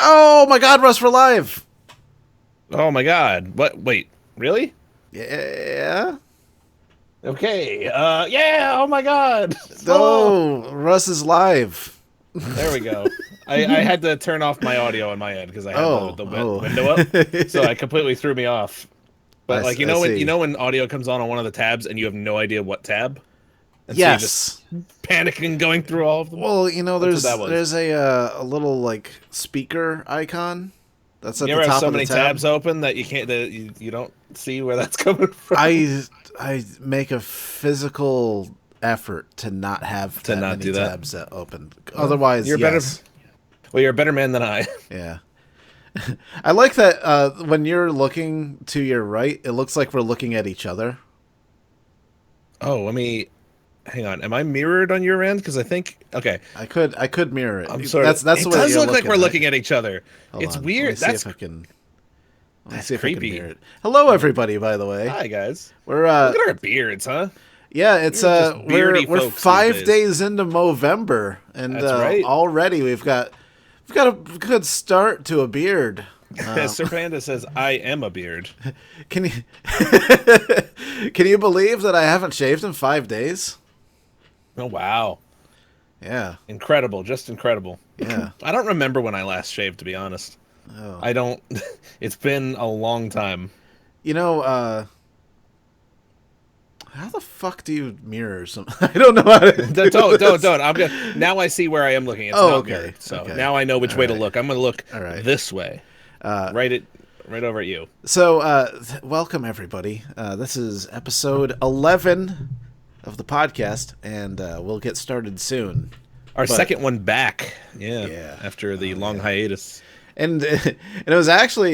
Oh my God, Russ, we're live. Oh my God. What? Wait, really? Yeah. Okay. Yeah. Oh my God. Oh, Oh, Russ is live. there we go. I had to turn off my audio on my end because I had the Oh, the win oh. window up, so I completely threw me off. But like I when see. audio comes on one of the tabs and you have no idea what tab, and so you're just Yes. panicking going through all of them. Well, That's what there's that was. a little like speaker icon that's at You the ever have top so of the many tab. tabs open that you don't see where that's coming from I I make a physical effort to not have to that not many do that? tabs that open. Well, Otherwise, you're better. yes. Well, you're a better man than I. Yeah. I like that when you're looking to your right, it looks like we're looking at each other. Oh, let me hang on. Am I mirrored on your end? Because I think okay. I could mirror I'm it. sort of. That's the It way that does you're look like looking, we're right? looking at each other. Hold It's on. Let me weird. see if I can. Let me That's see if I can creepy. mirror it. Hello, everybody. By the way, Hi guys. we're Look at our beards, huh? yeah, it's We're just beardy we're folks these 5 days into November, and That's right. already we've got a good start to a beard. Sir Panda says, "I am a beard." Can you can you believe that I haven't shaved in 5 days? Oh wow, Yeah, incredible! Just incredible. yeah. I don't remember when I last shaved, to be honest. Oh, I don't. It's been a long time. you know, how the fuck do you mirror some? I don't know how to do Don't. this. I'm gonna. Now I see where I am looking. It's Oh, not okay. mirrored, so Okay. now I know which All way to right. look. I'm gonna look All right. this way. Right over at you. So, welcome everybody. This is episode 11 of the podcast, and we'll get started soon. Our But- second one back. Yeah. Yeah. After the long hiatus. And it was actually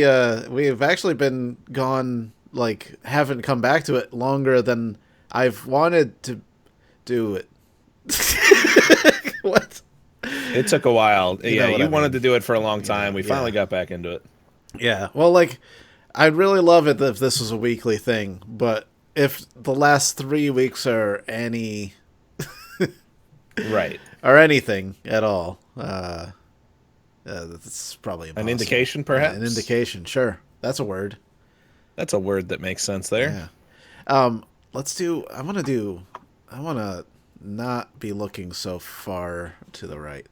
we've actually been gone, like haven't come back to it longer than I've wanted to do it. What? It took a while. know Yeah, what you I wanted mean. to do it for a long time. We finally yeah. got back into it. Yeah. Well, like I'd really love it if this was a weekly thing, but if the last 3 weeks are any Right. or anything at all, that's probably An impossible. indication, perhaps? An indication, sure. That's a word. That's a word that makes sense there. Yeah. Let's do. I want to not be looking so far to the right,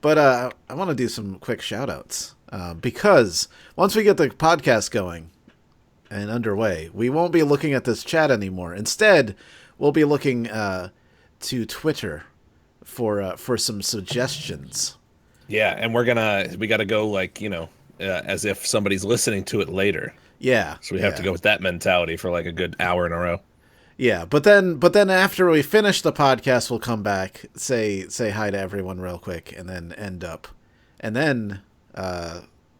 but I want to do some quick shout outs because once we get the podcast going and underway, we won't be looking at this chat anymore. Instead, we'll be looking to Twitter for some suggestions. Yeah, and we got to go like, as if somebody's listening to it later. Yeah. So we have to go with that mentality for like a good hour in a row. Yeah, but then after we finish the podcast, we'll come back, say hi to everyone real quick, and then end up, and then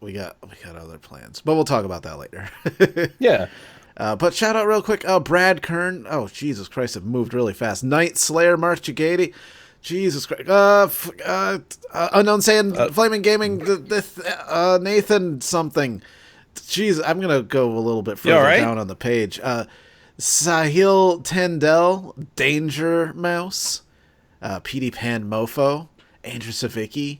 we got other plans, but we'll talk about that later. Yeah. But shout out real quick, Brad Kern. Oh Jesus Christ, it moved really fast. Night Slayer, Mark Chigady. Jesus Christ. Unknown Sand, Flaming Gaming, Nathan something. Jeez, I'm gonna go a little bit further right? down on the page. Sahil Tendel, Danger Mouse, Petey Pan Mofo, Andrew Savicki,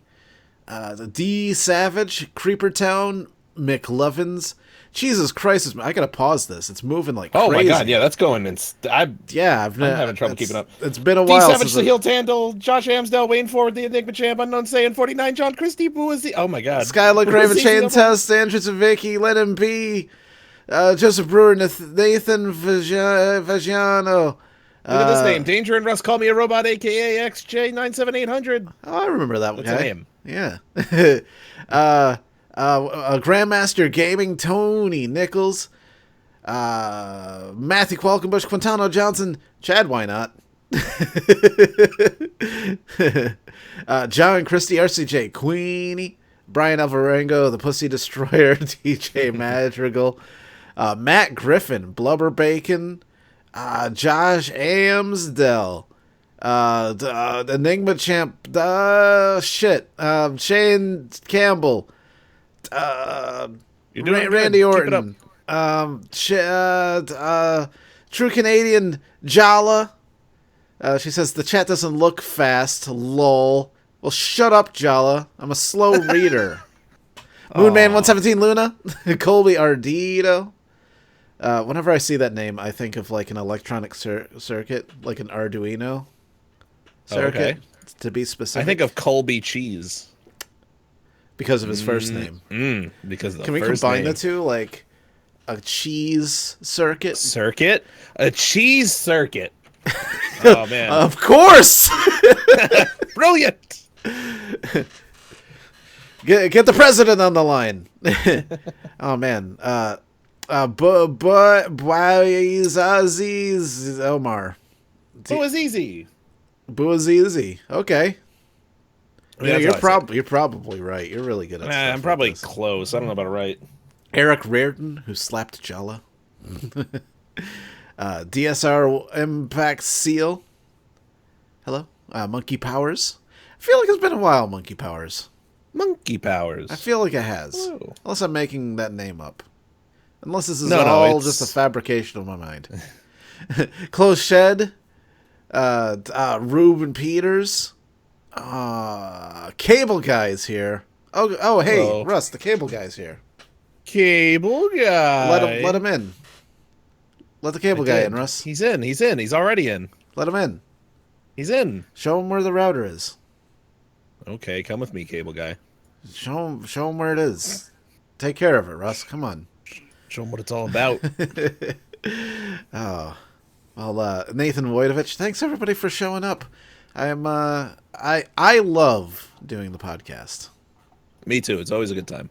the D Savage, Creeper Town, McLovins. Jesus Christ, I gotta pause this. It's moving like crazy. Oh my God, yeah, that's going. I'm having trouble keeping up. It's been a D while. Savage, the Heel Tandle, Josh Amsdale, Wayne Ford, the Enigma Champ, Unknown Saiyan, 49, John Christie, Boo is the. Oh my God. Skylar Craven, Chain Test, Andrew Savicki, Let Him Be, Joseph Brewer, Nathan Vagiano. Look at this name. Danger and Russ call me a robot, aka XJ97800. Oh, I remember that one. That's a name. Yeah. Grandmaster Gaming, Tony Nichols, Matthew Qualkenbush, Quintano Johnson, ChadWhyNot, John Christie, RCJ Queenie, Brian Alvarengo, The Pussy Destroyer, DJ Madrigal, Matt Griffin, Blubber Bacon, Josh Amsdell, Enigma Champ, Shane Campbell, You're doing Randy good. Keep it Orton, up. True Canadian Jala. She says the chat doesn't look fast. Lol. Well, shut up, Jala. I'm a slow reader. Moonman117 Luna. Colby Ardito. Whenever I see that name, I think of like an electronic circuit, like an Arduino circuit, to be specific. I think of Colby Cheese. Because of his first name. Because of the Can we first combine name. the two? Like a cheese circuit? Circuit? A cheese circuit. Oh, man. Of course! Brilliant! Get the president on the line. Oh, man. Buaziz Omar. Bouazizi. Bouazizi. Okay. I mean, You're probably right. You're really good at stuff I'm probably like this. close. I don't know about it right. Eric Reardon, who slapped Jala. DSR Impact Seal. Hello. Monkey Powers. I feel like it's been a while, Monkey Powers. Monkey Powers. I feel like it has. Whoa. Unless I'm making that name up. Unless this is No, just a fabrication of my mind. Close Shed. Ruben Peters. Cable Guy's here. Oh, hey, Hello. Russ, the Cable Guy's here. Cable Guy. Let him in. Let the Cable Guy in, Russ. He's in. He's already in. Let him in. He's in. Show him where the router is. Okay, come with me, Cable Guy. Show him where it is. Take care of it, Russ. Come on. Show him what it's all about. Oh. Well, Nathan Wojtovich, thanks everybody for showing up. I love doing the podcast. Me too. It's always a good time.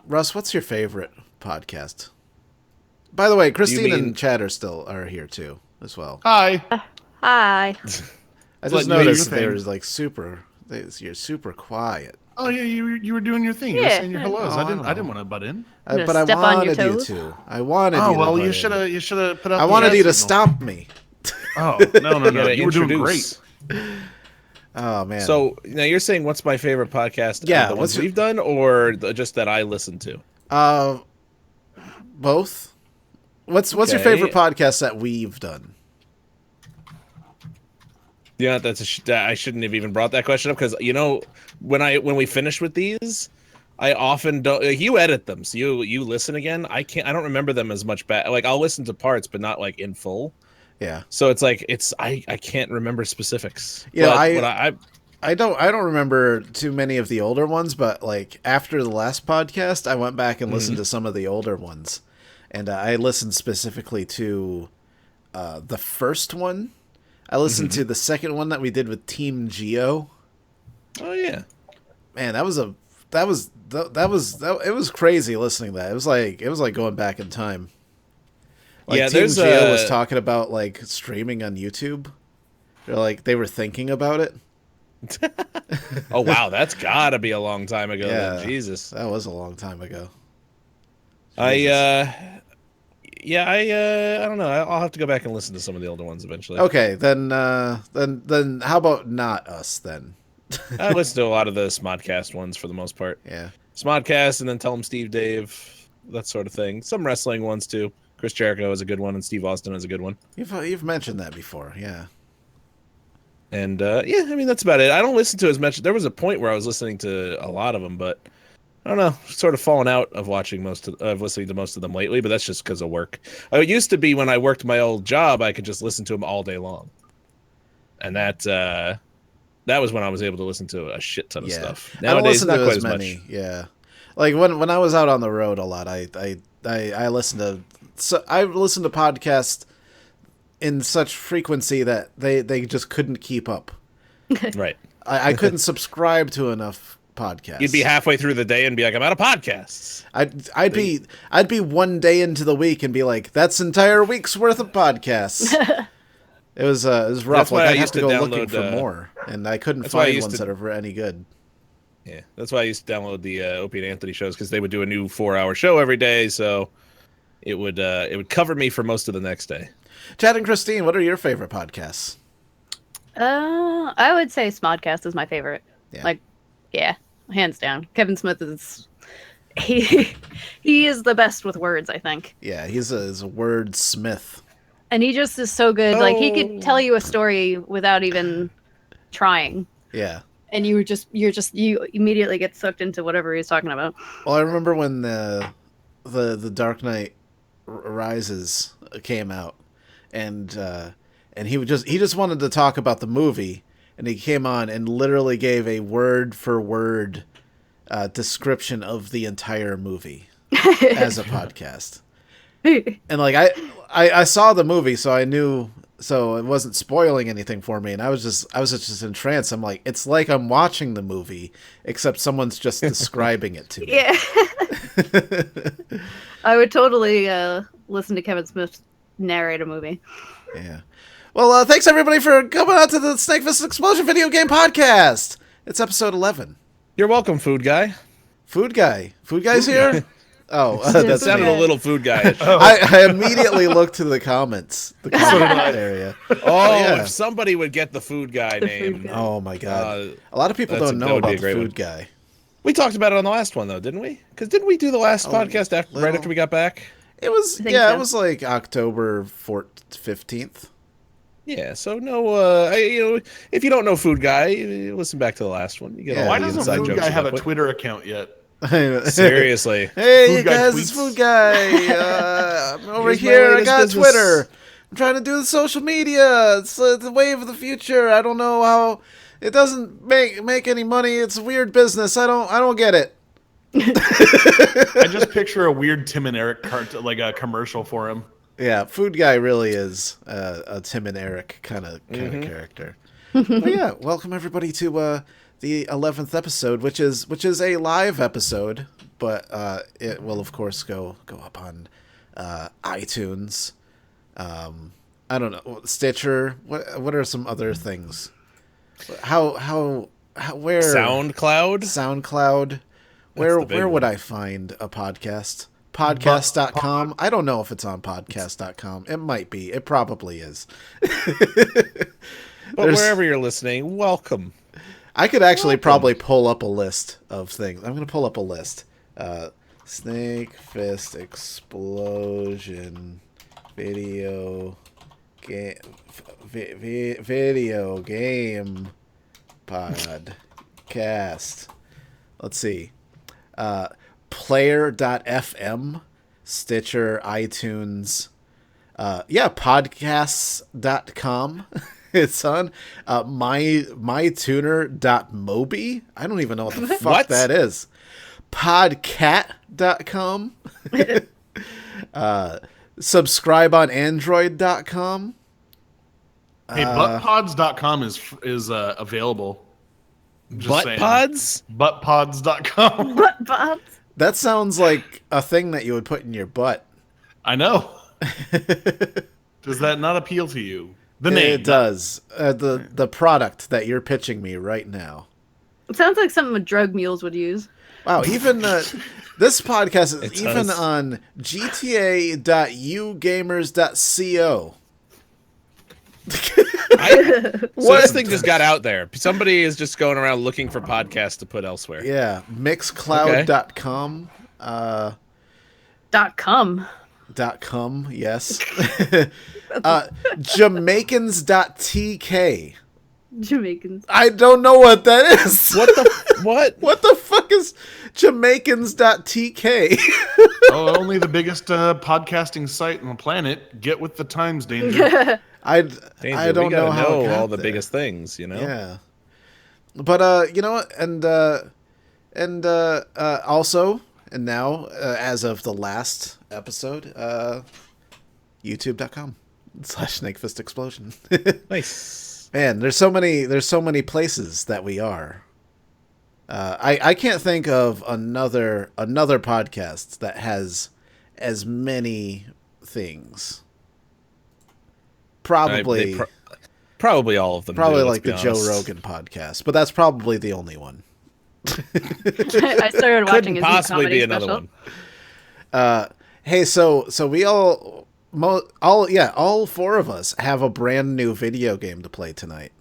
Russ, what's your favorite podcast? By the way, Christine and Chad are here too, as well. Hi. Hi. I just noticed you're super quiet. Oh yeah, you were doing your thing. You were saying your hellos. I didn't want to butt in. But I step on your wanted you toes? to. I wanted you. Oh to well, butt you in. should have put up. I the wanted hand you to signal. stop me. Oh no, you were doing great. Oh man. So now you're saying what's my favorite podcast? Yeah, the what's ones we've done, or just that I listen to? Both. What's your Okay. favorite podcast that we've done? Yeah, I shouldn't have even brought that question up because when we finish with these, I often don't. Like, you edit them, so you listen again. I don't remember them as much. Like I'll listen to parts, but not like in full. Yeah. So it's like I can't remember specifics. Yeah, but I don't remember too many of the older ones, but like after the last podcast, I went back and listened to some of the older ones, and I listened specifically to the first one. I listened to the second one that we did with Team Geo. Oh yeah, man, it was crazy listening to that. It was like going back in time. Like, yeah, Team Geo was talking about like streaming on YouTube. They were thinking about it. Oh wow, that's gotta be a long time ago. Yeah, then. Jesus, that was a long time ago. Jesus. I don't know. I'll have to go back and listen to some of the older ones eventually. Okay, then how about not us then? I listen to a lot of the Smodcast ones for the most part. Yeah, Smodcast, and then Tell 'em Steve Dave, that sort of thing. Some wrestling ones too. Chris Jericho is a good one, and Steve Austin is a good one. You've mentioned that before, yeah. And yeah, I mean that's about it. I don't listen to as much. There was a point where I was listening to a lot of them, but I don't know, sort of fallen out of listening to most of them lately. But that's just because of work. It used to be when I worked my old job, I could just listen to them all day long, and that was when I was able to listen to a shit ton of stuff. Nowadays, not quite as many. Yeah, like when I was out on the road a lot, I listened to podcasts in such frequency that they just couldn't keep up. Right. I couldn't subscribe to enough podcasts. You'd be halfway through the day and be like, I'm out of podcasts. I'd be one day into the week and be like, that's entire week's worth of podcasts. It was rough. That's why like, I I'd have used to to go download, looking for more, and I couldn't that's why I find used ones to- that are any good. Yeah, that's why I used to download the Opie and Anthony shows because they would do a new 4-hour show every day, so it would cover me for most of the next day. Chad and Christine, what are your favorite podcasts? I would say Smodcast is my favorite. Yeah. Hands down. Kevin Smith is he is the best with words, I think. Yeah, he's a wordsmith. And he just is so good. Like he could tell you a story without even trying. Yeah. and you immediately get sucked into whatever he's talking about. Well, I remember when the Dark Knight Rises came out, and he just wanted to talk about the movie, and he came on and literally gave a word for word description of the entire movie as a podcast. And like I saw the movie, so I knew, so it wasn't spoiling anything for me, and I was just entranced. I'm like, it's like I'm watching the movie, except someone's just describing it to me. Yeah. I would totally listen to Kevin Smith narrate a movie. Yeah. Well, thanks everybody for coming out to the Snakefist Explosion video game podcast. It's episode 11. You're welcome, Food Guy. Food Guy's here? Oh, That sounded a little Food Guy-ish. I immediately looked to the comments area. Oh, if somebody would get the Food Guy name. Guy. Oh my god. A lot of people don't know that would be about a the great Food one. Guy. We talked about it on the last one, though, didn't we? Because didn't we do the last podcast right after we got back? It was, think yeah, so. it was like October 15th. Yeah, so no, if you don't know Food Guy, you listen back to the last one. You get all Why the doesn't inside Food jokes Guy have a about it. Twitter account yet? Seriously. Hey, Food you Guy guys, tweets. it's Food Guy. I'm over Here's my here. I latest got business. Twitter. I'm trying to do the social media. It's the wave of the future. I don't know how. It doesn't make any money. It's a weird business. I don't get it. I just picture a weird Tim and Eric like a commercial for him. Yeah, Food Guy really is a Tim and Eric kind of character. But yeah, welcome everybody to the 11th episode, which is a live episode, but it will of course go up on iTunes. I don't know, Stitcher. What are some other things? How where SoundCloud. Where would I find a podcast? Podcast.com. I don't know if it's on podcast.com. It might be. It probably is. But wherever you're listening, welcome. I could actually probably pull up a list of things. I'm going to pull up a list. Snake Fist Explosion video game podcast. Let's see. Player.fm, Stitcher, iTunes, podcasts.com. It's on mytuner.mobi. I don't even know what the fuck that is. Podcat.com. Subscribe on android.com. Hey, buttpods.com is available. Just saying. Buttpods? Buttpods.com. What, Bob? That sounds like a thing that you would put in your butt. I know. Does that not appeal to you? The name. It does. The product that you're pitching me right now. It sounds like something drug mules would use. Wow, even this podcast is It even does. on gta.ugamers.co. So this thing just got out there. Somebody is just going around looking for podcasts to put elsewhere. Yeah, mixcloud.com. .com. .com, yes. Jamaicans.tk. Jamaicans. I don't know what that is. What the what? What the fuck is Jamaicans.tk? Oh, only the biggest podcasting site on the planet. Get with the times, Danger. I Danger, don't we gotta know how it got all the there. biggest things, you know. Yeah, but you know what? And also, and now, as of the last episode, youtube.com/snakefist explosion. Nice. Man, there's so many places that we are. I can't think of another podcast that has as many things. Probably Probably all of them. Probably do, like the let's be Joe honest. Rogan podcast, but that's probably the only one. I started watching Couldn't his possibly new comedy be another special. one. Hey, so we all four of us have a brand new video game to play tonight.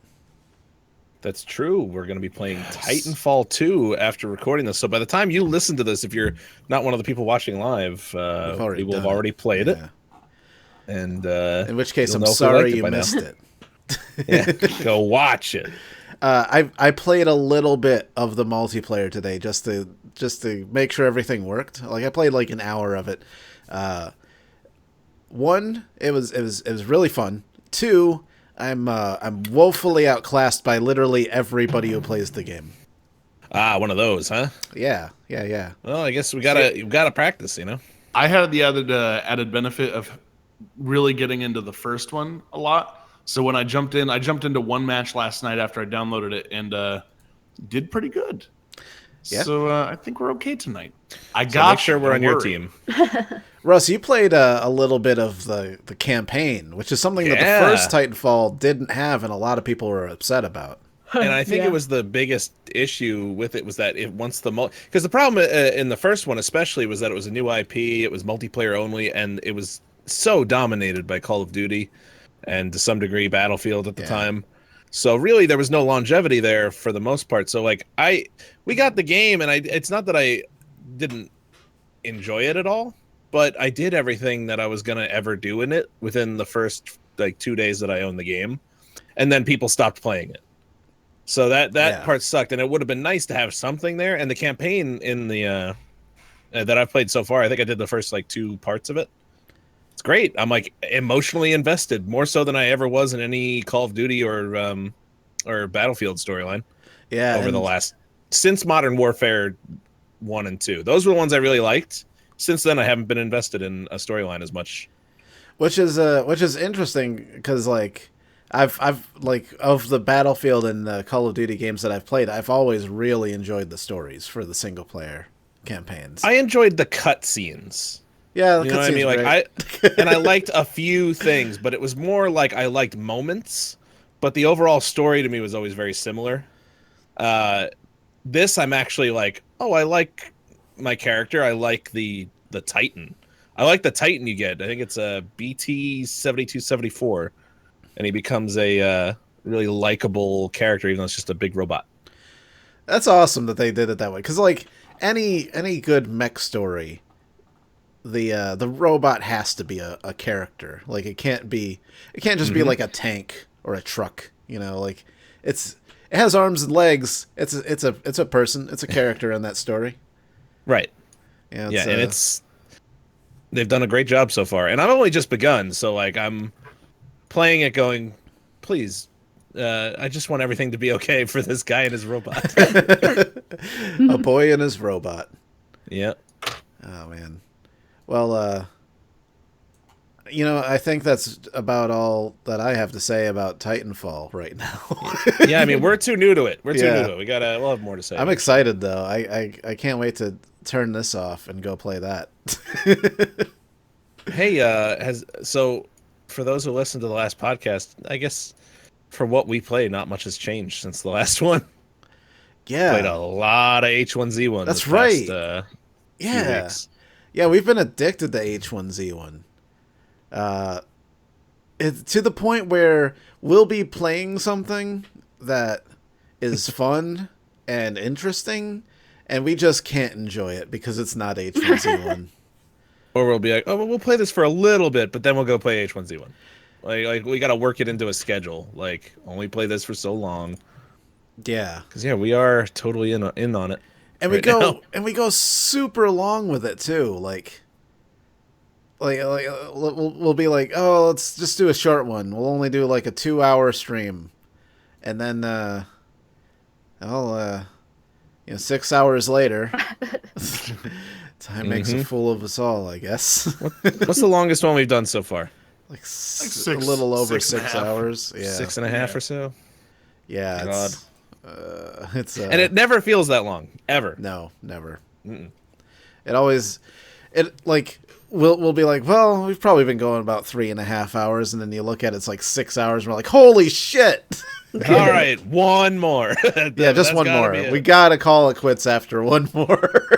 That's true. We're going to be playing Titanfall 2 after recording this. So by the time you listen to this, if you're not one of the people watching live, we will have already played it. And in which case, you'll I'm know if we sorry liked it you by now. missed it. Yeah, go watch it. I played a little bit of the multiplayer today just to make sure everything worked. Like I played like an hour of it. One, it was really fun. Two, I'm woefully outclassed by literally everybody who plays the game. Ah, one of those, huh? Yeah. Well, I guess you gotta practice, you know. I had the added benefit of really getting into the first one a lot. So when I jumped into one match last night after I downloaded it and did pretty good. Yeah. So I think we're okay tonight. Make sure we're on your team. Russ, you played a little bit of the campaign, which is something that the first Titanfall didn't have, and a lot of people were upset about. And I think it was the biggest issue with it was that because the problem in the first one especially was that it was a new IP, it was multiplayer only, and it was so dominated by Call of Duty and to some degree Battlefield at the time. So really there was no longevity there for the most part. So like we got the game, and it's not that I didn't enjoy it at all, but I did everything that I was gonna ever do in it within the first like 2 days that I owned the game, and then people stopped playing it. So that part sucked, and it would have been nice to have something there. And the campaign in the that I've played so far, I think I did the first like 2 parts of it. It's great. I'm like emotionally invested, more so than I ever was in any Call of Duty or Battlefield storyline. Yeah, since Modern Warfare 1 and 2, those were the ones I really liked. Since then, I haven't been invested in a storyline as much. Which is interesting because like. I've like of the Battlefield and the Call of Duty games that I've played, I've always really enjoyed the stories for the single player campaigns. I enjoyed the cutscenes. Yeah, you know what I mean. Like I liked a few things, but it was more like I liked moments. But the overall story to me was always very similar. This I'm actually like, oh, I like my character. I like the Titan. I like the Titan you get. I think it's a BT 7274. And he becomes a really likable character, even though it's just a big robot. That's awesome that they did it that way. Because like any good mech story, the robot has to be a character. Like it can't just be like a tank or a truck. You know, like it has arms and legs. It's a person. It's a character in that story. Right. Yeah. And they've done a great job so far, and I've only just begun. So like I'm playing it going, please, I just want everything to be okay for this guy and his robot. A boy and his robot. Yeah. Oh, man. Well, I think that's about all that I have to say about Titanfall right now. Yeah, I mean, we're too new to it. We'll have more to say. I'm excited, though. I can't wait to turn this off and go play that. Hey, for those who listened to the last podcast, I guess for what we play, not much has changed since the last one. Yeah. Played a lot of H1Z1. That's right. Few weeks. Yeah, we've been addicted to H1Z1. To the point where we'll be playing something that is fun and interesting, and we just can't enjoy it because it's not H1Z1. Or we'll be like, oh, well, we'll play this for a little bit, but then we'll go play H1Z1. Like we got to work it into a schedule. Like, only play this for so long. Yeah. Because we are totally in on it. And we go super long with it too. Like we'll be like, oh, let's just do a short one. We'll only do like a 2-hour stream, and then 6 hours later. Time makes a fool of us all, I guess. What's the longest one we've done so far? Like a little over 6 hours. Yeah, 6.5 or so. Yeah, God. It's and it never feels that long, ever. No, never. Mm-mm. We'll be like, well, we've probably been going about 3.5 hours, and then you look at it, it's like 6 hours, and we're like, holy shit! All right, one more. Yeah, just one more. We gotta call it quits after one more.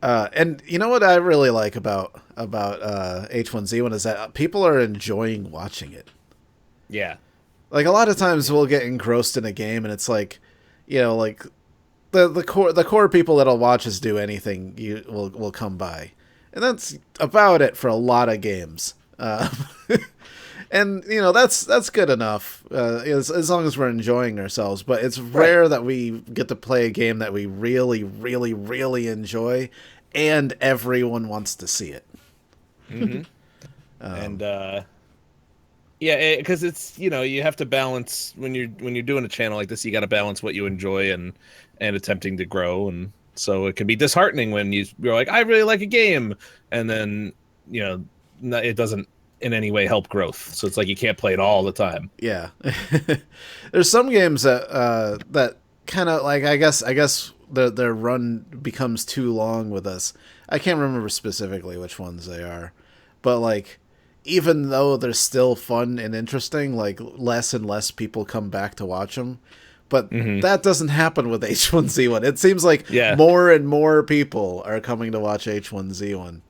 And you know what I really like about H1Z1 is that people are enjoying watching it. Yeah. Like a lot of times we'll get engrossed in a game and it's like, like the core people that'll watch us do anything will come by. And that's about it for a lot of games. And that's good enough as long as we're enjoying ourselves. But it's rare that we get to play a game that we really, really, really enjoy, and everyone wants to see it. Mm-hmm. And yeah, because it's you have to balance when you're doing a channel like this. You got to balance what you enjoy and attempting to grow, and so it can be disheartening when you're like, I really like a game, and then it doesn't in any way help growth. So it's like you can't play it all the time. Yeah. There's some games that kind of like I guess their run becomes too long with us. I can't remember specifically which ones they are, but like even though they're still fun and interesting, like less and less people come back to watch them. But that doesn't happen with H1Z1. It seems like more and more people are coming to watch H1Z1.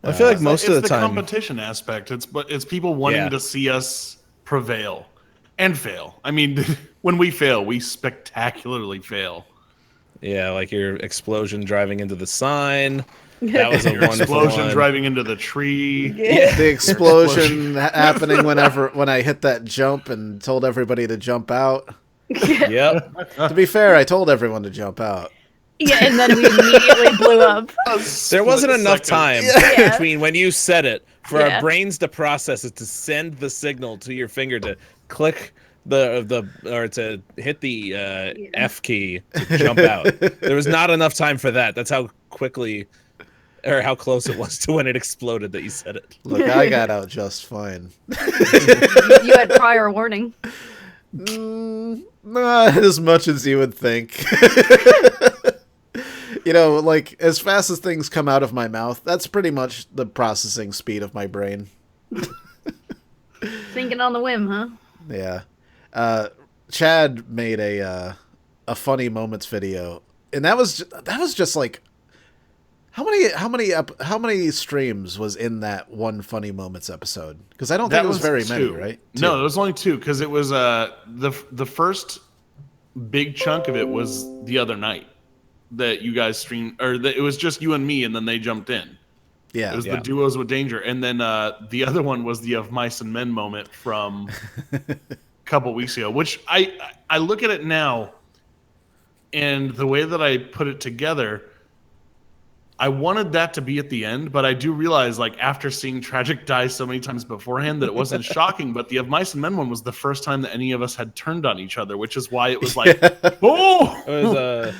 I feel like most of the time, competition aspect. It's people wanting to see us prevail and fail. I mean, when we fail, we spectacularly fail. Yeah, like your explosion driving into the sign. That was a wonderful explosion one. driving into the tree. Yeah. The explosion happening when I hit that jump and told everybody to jump out. Yep. To be fair, I told everyone to jump out. Yeah, and then we immediately blew up. There wasn't enough time between when you said it for our brains to process it, to send the signal to your finger to click or to hit the F key to jump out. There was not enough time for that. That's how quickly or how close it was to when it exploded that you said it. Look, I got out just fine. You had prior warning. Not as much as you would think. Like as fast as things come out of my mouth, that's pretty much the processing speed of my brain. Thinking on the whim, huh? Yeah. Chad made a funny moments video, and that was just like how many streams was in that one funny moments episode? Because I don't think it was very many, right? No, it was only 2 because it was the first big chunk of it was the other night that you guys streamed, or it was just you and me, and then they jumped in. Yeah, it was the duos with Danger, and then the other one was the Of Mice and Men moment from a couple weeks ago, which I look at it now, and the way that I put it together, I wanted that to be at the end, but I do realize, like, after seeing Tragic die so many times beforehand, that it wasn't shocking. But the Of Mice and Men one was the first time that any of us had turned on each other, which is why it was like, oh! It was a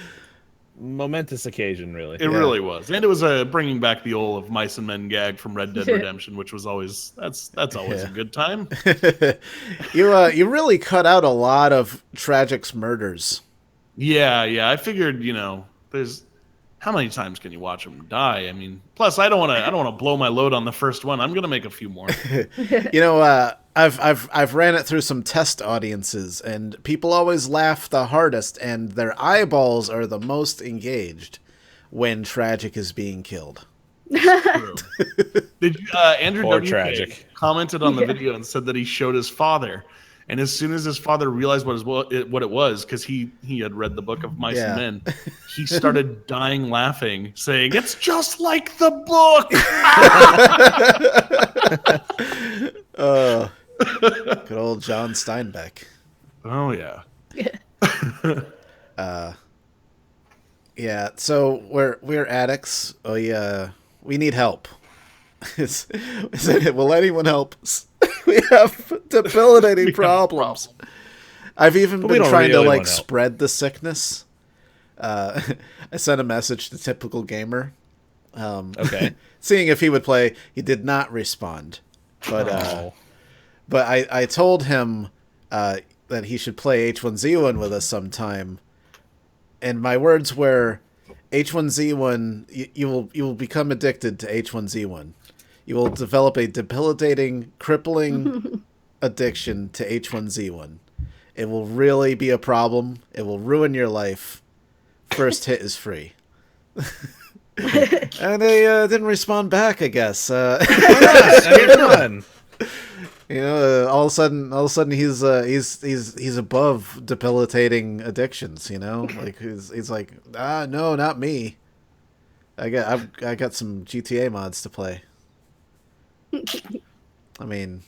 momentous occasion, really. It really was. And it was bringing back the old Of Mice and Men gag from Red Dead Redemption, which was always, that's always a good time. You really cut out a lot of Tragic's murders. Yeah. I figured, there's... How many times can you watch him die? I mean, plus I don't want to blow my load on the first one. I'm gonna make a few more. I've ran it through some test audiences, and people always laugh the hardest, and their eyeballs are the most engaged when Tragic is being killed. True. Did you, Andrew Poor WK Tragic commented on the video and said that he showed his father. And as soon as his father realized what it was, because he had read the book of Mice and Men, he started dying laughing, saying, "It's just like the book." Good old John Steinbeck. Oh yeah. Yeah. So we're addicts. Oh yeah, we need help. Will anyone help us? We have debilitating problems. I've even been trying to spread the sickness. I sent a message to Typical Gamer. Seeing if he would play. He did not respond. But I told him that he should play H1Z1 with us sometime. And my words were, H1Z1, you will become addicted to H1Z1. You will develop a debilitating, crippling addiction to H1Z1. It will really be a problem. It will ruin your life. First hit is free. And they didn't respond back, I guess. All of a sudden he's above debilitating addictions. Like he's like, no, not me. I got some GTA mods to play. I mean,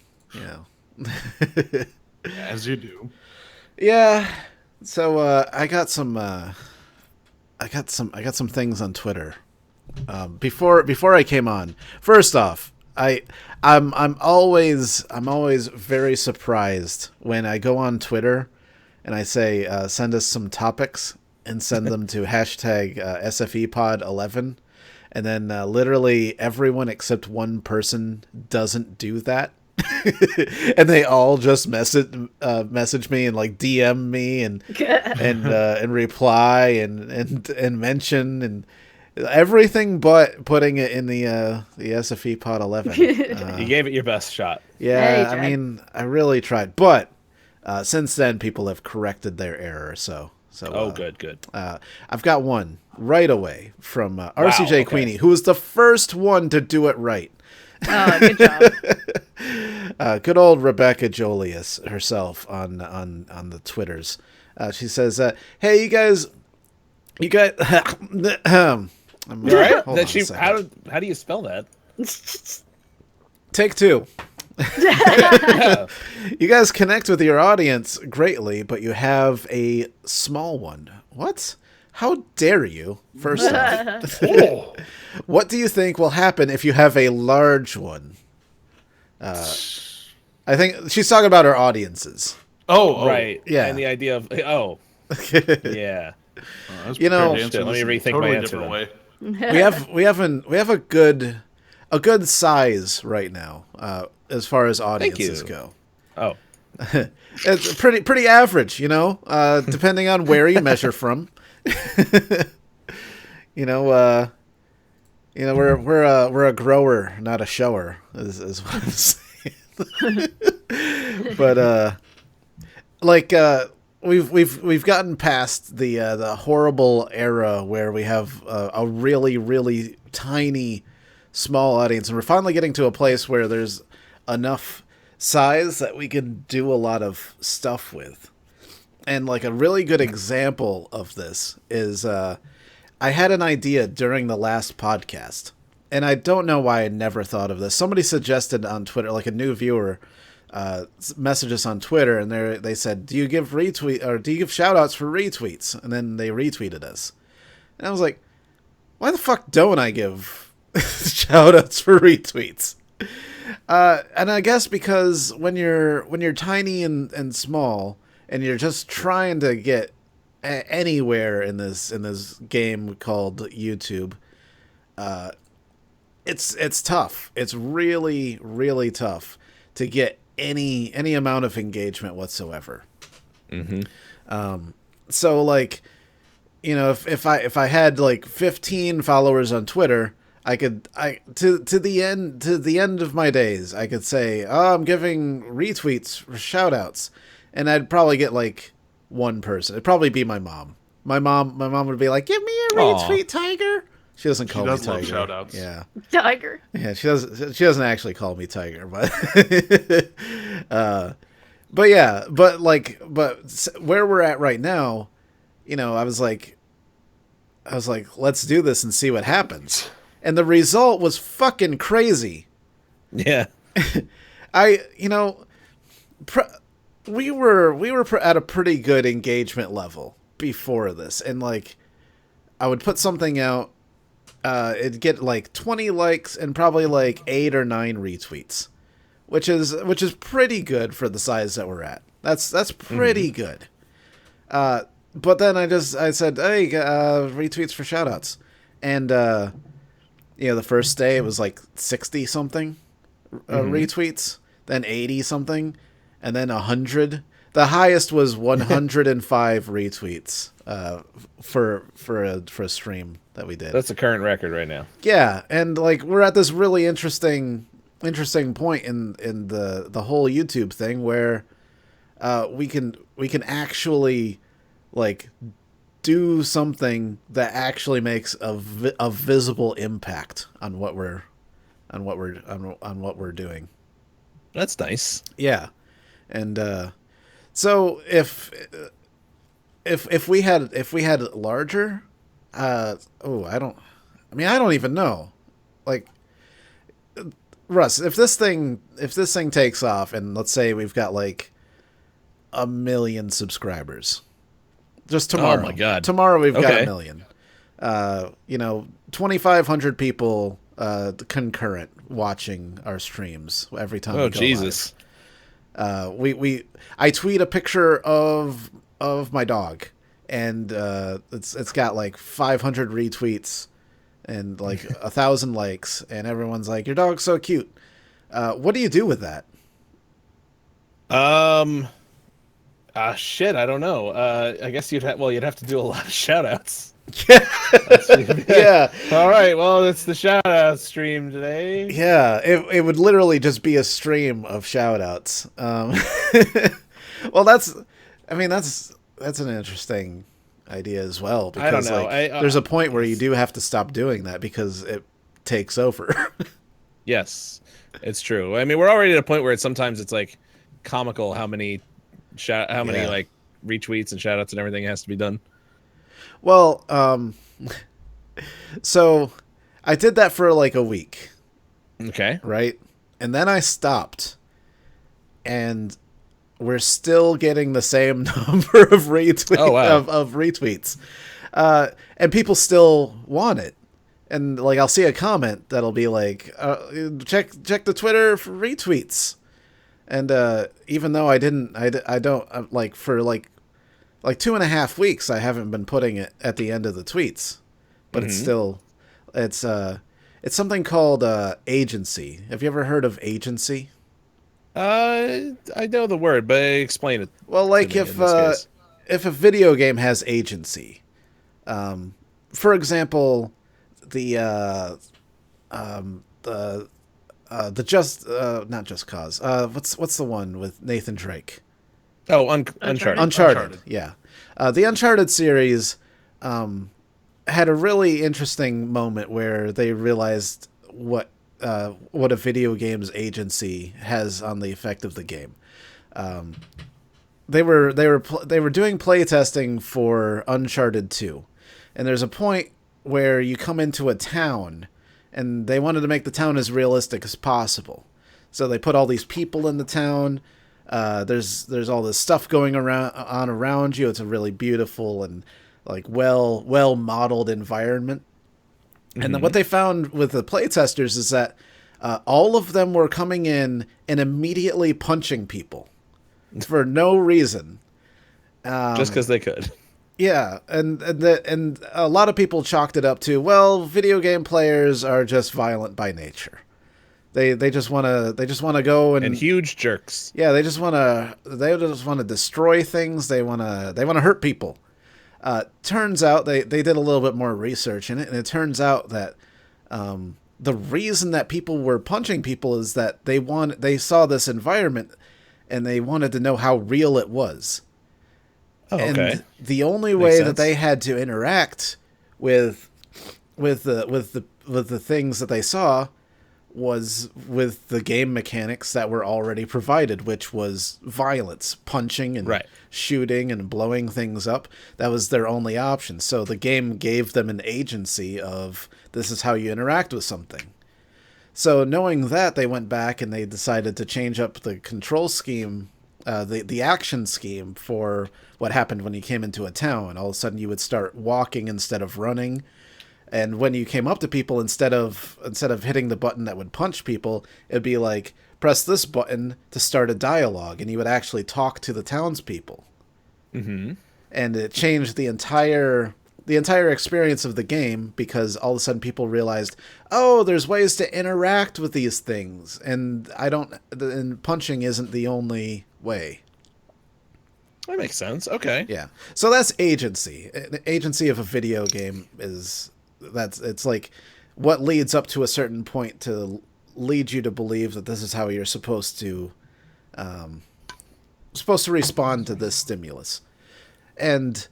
As you do. Yeah. So I got some things on Twitter. Before I came on. First off, I'm always very surprised when I go on Twitter and I say send us some topics and send them to hashtag SFEpod11, and then literally everyone except one person doesn't do that. And they all just message me and like DM me and reply and mention and everything but putting it in the SFE Pod 11. You gave it your best shot. Yeah, Hey, I Jack. mean, I really tried, but since then people have corrected their error. So Good. I've got one right away from RCJ okay. Queenie, who was the first one to do it right. Oh, good job. Good old Rebecca Jolius herself on the Twitters. She says, "Hey, you guys." I'm You all right? hold on a second. How do you spell that? Take two. Yeah. You guys connect with your audience greatly, but you have a small one. What? How dare you? First off, Oh. what do you think will happen if you have a large one? I think she's talking about her audiences. Oh, Right. Yeah. And the idea of yeah. That's You know- prepared to answer Shit, let me this in a rethink my totally answer different then. way. we have a good size right now as far as audiences you. go. Oh. It's pretty average, depending on where you measure from. We're a grower, not a shower, is what I'm saying. But we've gotten past the horrible era where we have a really really tiny small audience, and we're finally getting to a place where there's enough size that we can do a lot of stuff with. And like a really good example of this is I had an idea during the last podcast, and I don't know why I never thought of this. Somebody suggested on Twitter, like a new viewer messaged us on Twitter, and they said, do you give shout outs for retweets? And then they retweeted us. And I was like, why the fuck don't I give shout outs for retweets? And I guess because when you're tiny and small, and you're just trying to get anywhere in this game called YouTube, it's tough. It's really really tough to get any amount of engagement whatsoever. Mm-hmm. So like, if I had like 15 followers on Twitter, to the end of my days, I could say, oh, I'm giving retweets for shout outs, and I'd probably get like one person. It'd probably be my mom. My mom would be like, give me a retweet, Tiger. She doesn't call me does love Tiger. shout outs. Yeah. Tiger. Yeah, she doesn't actually call me Tiger, but but where we're at right now, I was like, let's do this and see what happens. And the result was fucking crazy. Yeah. We were at a pretty good engagement level before this, and like I would put something out, it'd get like 20 likes and probably like 8 or 9 retweets, which is pretty good for the size that we're at. That's pretty good. But then I said, hey, retweets for shoutouts, and the first day it was like 60 something retweets, then 80 something, and then 100. The highest was 105 retweets for a stream that we did. That's the current record right now. Yeah, and like we're at this really interesting point in the whole YouTube thing where we can actually like do something that actually makes a visible impact on what we're doing. That's nice. Yeah, and so if we had larger, I don't even know. Like, Russ, if this thing takes off, and let's say we've got like 1 million subscribers, just tomorrow. Oh my God. Tomorrow we've got Okay. 1 million. 2,500 people concurrent watching our streams every time. Oh we go Jesus. live. I tweet a picture of my dog, and it's got like 500 retweets and like 1,000 likes, and everyone's like, "Your dog's so cute." What do you do with that? Shit, I don't know. I guess you'd have to do a lot of shout outs. Yeah. All right, well, it's the shout out stream today. Yeah, it would literally just be a stream of shout-outs. Well, that's an interesting idea as well, because I don't know. like, there's a point where you do have to stop doing that because it takes over. Yes, it's true. I mean, we're already at a point where sometimes it's like comical how many like retweets and shout outs and everything has to be done. Well, so I did that for like a week, Okay. right? And then I stopped, and we're still getting the same number of of retweets, and people still want it. And like, I'll see a comment that'll be like, check the Twitter for retweets, and even though I don't like for like 2.5 weeks, I haven't been putting it at the end of the tweets, but it's something called agency. Have you ever heard of agency? I know the word, but explain it. Well, like to me in this case. if a video game has agency, for example, the not Just Cause. What's the one with Nathan Drake? Oh, Uncharted. Uncharted. Yeah, the Uncharted series had a really interesting moment where they realized what a video game's agency has on the effect of the game. They were doing playtesting for Uncharted 2, and there's a point where you come into a town, and they wanted to make the town as realistic as possible. So they put all these people in the town. There's all this stuff going around you. It's a really beautiful and like well modeled environment. Mm-hmm. And then what they found with the playtesters is that all of them were coming in and immediately punching people for no reason, just because they could. Yeah, and a lot of people chalked it up to, well, video game players are just violent by nature. They just want to go and huge jerks. Yeah, they just want to destroy things. They want to hurt people. Turns out they did a little bit more research in it, and it turns out that the reason that people were punching people is that they saw this environment and they wanted to know how real it was. Oh, okay. And the only way that they had to interact with the things that they saw was with the game mechanics that were already provided, which was violence, punching and shooting and blowing things up. That was their only option. So the game gave them an agency of, this is how you interact with something. So knowing that, they went back and they decided to change up the control scheme, the action scheme for what happened when you came into a town. All of a sudden you would start walking instead of running. And when you came up to people, instead of hitting the button that would punch people, it'd be like, press this button to start a dialogue, and you would actually talk to the townspeople. Mm-hmm. And it changed the entire experience of the game, because all of a sudden people realized, oh, there's ways to interact with these things, and punching isn't the only way. That makes sense. Okay. Yeah. So that's agency. An agency of a video game it's like what leads up to a certain point to lead you to believe that this is how you're supposed to respond to this stimulus. And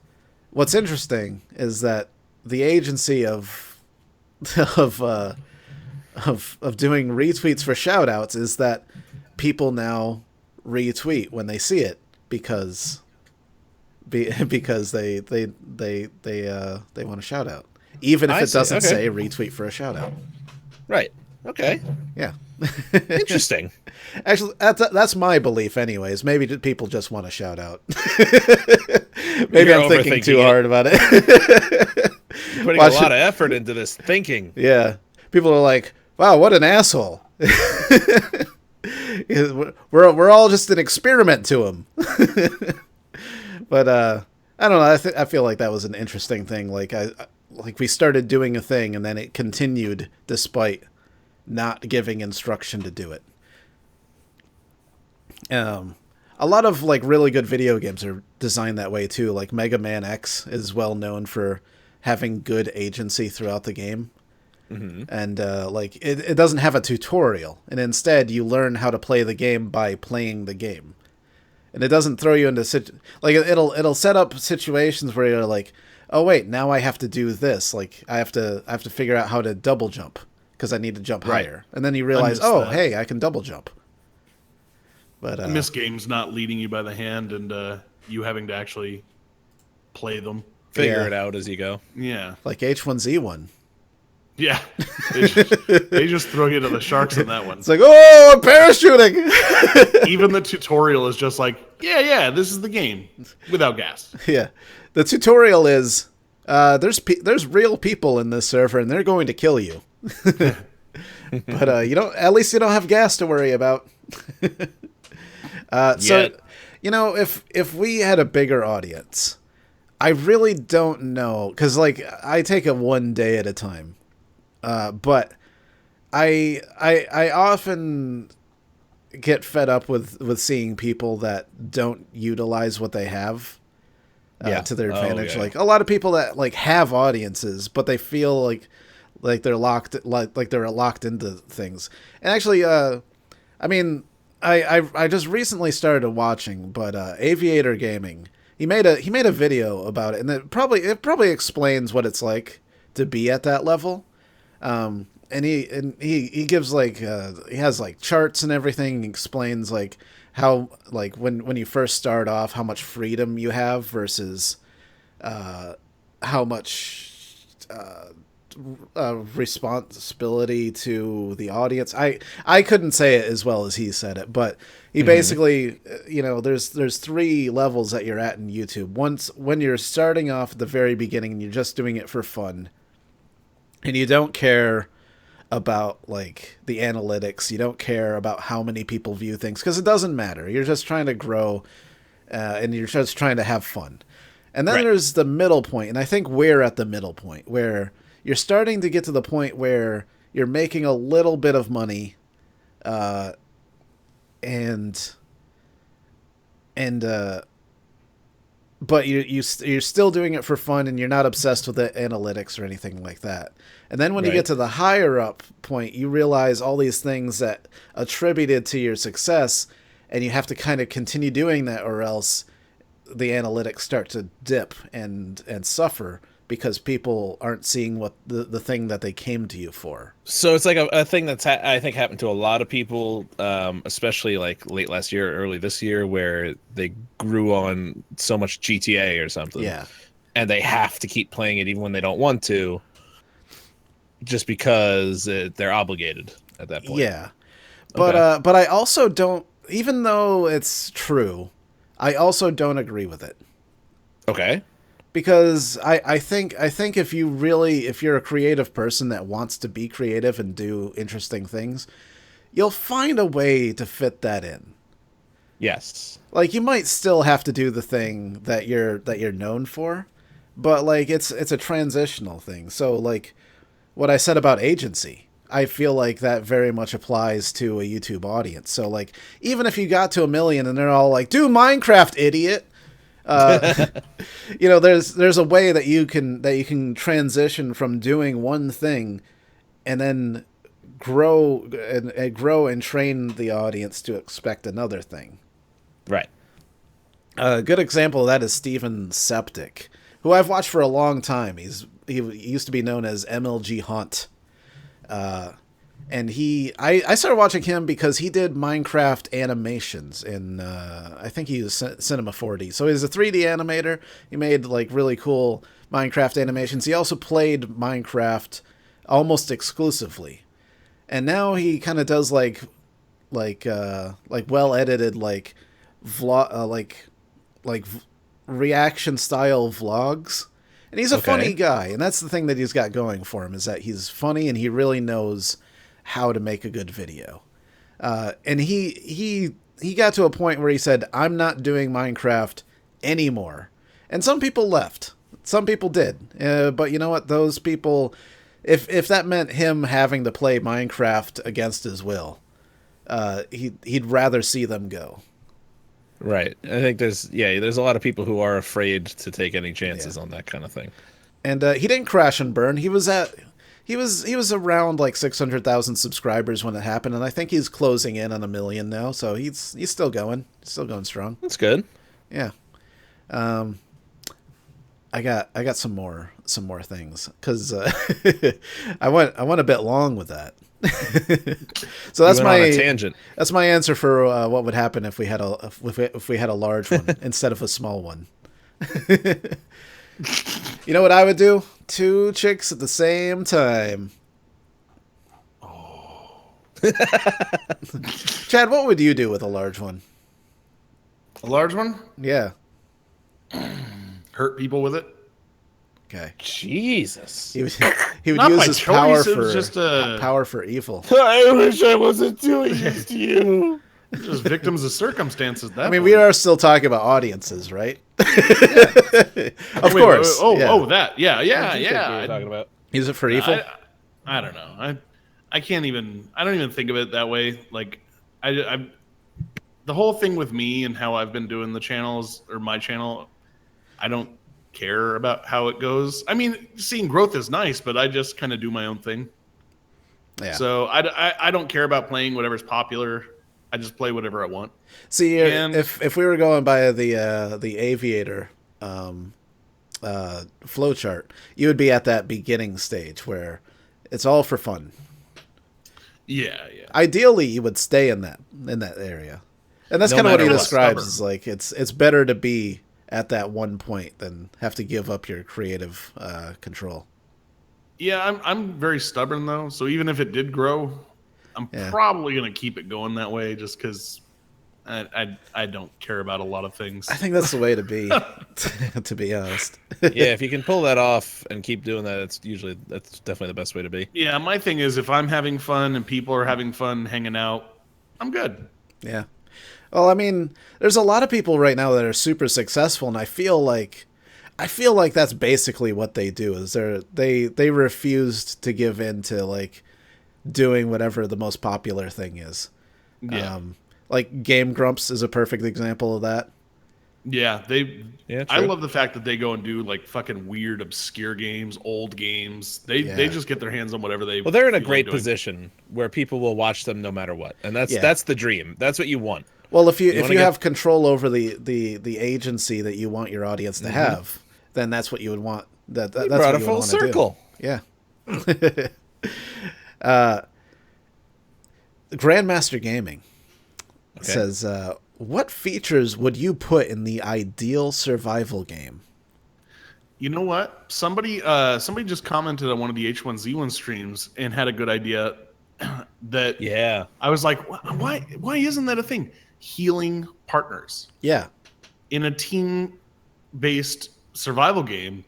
what's interesting is that the agency of doing retweets for shoutouts is that people now retweet when they see it because they want a shout out, even if it doesn't say retweet for a shout out. Right. Okay. Yeah. Interesting. Actually, that's my belief, anyways. Maybe people just want to shout out. Maybe You're I'm thinking too overthinking it. hard about it. Putting Watch a lot it. of effort into this thinking. Yeah, people are like, "Wow, what an asshole." we're all just an experiment to him. But I don't know. I feel like that was an interesting thing. Like like we started doing a thing and then it continued despite not giving instruction to do it. A lot of like really good video games are designed that way too. Like Mega Man X is well known for having good agency throughout the game. Mm-hmm. And like it doesn't have a tutorial, and instead you learn how to play the game by playing the game. And it doesn't throw you into like it'll set up situations where you're like, oh wait, now I have to do this. Like I have to figure out how to double jump because I need to jump Right. higher. And then you realize, missed oh that. hey, I can double jump. But I miss games not leading you by the hand and you having to actually play them. Figure Yeah. it out as you go. Yeah. like H1Z1. Yeah. They just throw you to the sharks on that one. It's like, oh, I'm parachuting. Even the tutorial is just like, yeah, this is the game without gas. Yeah, the tutorial is there's real people in this server and they're going to kill you. But you don't. At least you don't have gas to worry about. So, Yet. you know, if we had a bigger audience, I really don't know, because like I take it one day at a time. But I often get fed up with seeing people that don't utilize what they have to their advantage. yeah. Like a lot of people that like have audiences, but they feel like they're locked they're locked into things. And actually, I mean, I just recently started watching, but Aviator Gaming, he made a video about it, and it probably explains what it's like to be at that level. And he gives like he has like charts and everything. He explains like how like when you first start off, how much freedom you have versus how much responsibility to the audience. I couldn't say it as well as he said it, but he basically, you know, there's 3 levels that you're at in YouTube. Once when you're starting off at the very beginning and you're just doing it for fun, and you don't care about like the analytics, you don't care about how many people view things, because it doesn't matter. You're just trying to grow, and you're just trying to have fun. And then Right. there's the middle point, and I think we're at the middle point where you're starting to get to the point where you're making a little bit of money, but you're still doing it for fun, and you're not obsessed with the analytics or anything like that. And then when you Right. get to the higher up point, you realize all these things that attributed to your success, and you have to kind of continue doing that, or else the analytics start to dip and suffer because people aren't seeing what the thing that they came to you for. So it's like a thing that's I think happened to a lot of people, especially like late last year, early this year, where they grew on so much GTA or something. Yeah. And they have to keep playing it even when they don't want to, just because they're obligated at that point. Yeah. But Okay. but I also don't, even though it's true, I also don't agree with it. Okay. Because I think if you're a creative person that wants to be creative and do interesting things, you'll find a way to fit that in. Yes. Like you might still have to do the thing that you're known for, but like it's a transitional thing. So like what I said about agency, I feel like that very much applies to a YouTube audience. So like even if you got to 1 million and they're all like, "Do Minecraft, idiot." You know, there's a way that you can transition from doing one thing and then grow and train the audience to expect another thing. Right. A good example of that is Steven Septic, who I've watched for a long time. He used to be known as MLG Hunt. And I started watching him because he did Minecraft animations in, I think he used Cinema 4D. So he's a 3D animator. He made like really cool Minecraft animations. He also played Minecraft almost exclusively. and now he kind of does like well edited vlog reaction style vlogs. And he's a funny guy, and that's the thing that he's got going for him, is that he's funny and he really knows how to make a good video. And he got to a point where he said, "I'm not doing Minecraft anymore." And some people left. Some people did. But you know what? Those people, if that meant him having to play Minecraft against his will, he'd rather see them go. Right. I think there's a lot of people who are afraid to take any chances on that kind of thing. And he didn't crash and burn. He was around like 600,000 subscribers when it happened, and I think he's closing in on 1 million now. So he's still going strong. That's good. Yeah. I got some more things, because I went a bit long with that. So that's my tangent. That's my answer for what would happen if we had a large one instead of a small one. You know what I would do? 2 chicks at the same time. Oh. Chad, what would you do with a large one? A large one? Yeah. Hurt people with it? Okay. Jesus. He would Not use by his choice, power it was just power for evil. I wish I wasn't doing this to you. Just victims of circumstances. That We are still talking about audiences, right? Of course. That. Yeah. Talking about. Use it for evil? I don't know. I don't even think of it that way. Like, I the whole thing with me and how I've been doing the channels, or my channel, I don't care about how it goes. I mean, seeing growth is nice, but I just kind of do my own thing. Yeah. So I don't care about playing whatever's popular. I just play whatever I want. See, if we were going by the Aviator flowchart, you would be at that beginning stage where it's all for fun. Yeah. Ideally, you would stay in that area, and that's kind of what he describes. Is like it's better to be at that one point than have to give up your creative control. Yeah, I'm very stubborn though, so even if it did grow, I'm probably gonna keep it going that way, just because I don't care about a lot of things. I think that's the way to be, to be honest. Yeah, if you can pull that off and keep doing that, that's definitely the best way to be. Yeah, my thing is, if I'm having fun and people are having fun hanging out, I'm good. Yeah. Well, I mean, there's a lot of people right now that are super successful, and I feel like that's basically what they do. Is they refused to give in to like doing whatever the most popular thing is. Yeah. Like Game Grumps is a perfect example of that. Yeah, true. I love the fact that they go and do like fucking weird, obscure games, old games. They just get their hands on whatever they. Well, they're in a feel great like doing. position where people will watch them no matter what, and that's the dream. That's what you want. Well, if you have control over the agency that you want your audience to have, then that's what you would want. That's brought what a you full would want circle. To do. Yeah. Grandmaster Gaming says, "What features would you put in the ideal survival game?" You know what? Somebody just commented on one of the H1Z1 streams and had a good idea. That I was like, why isn't that a thing? Healing partners. Yeah. In a team-based survival game,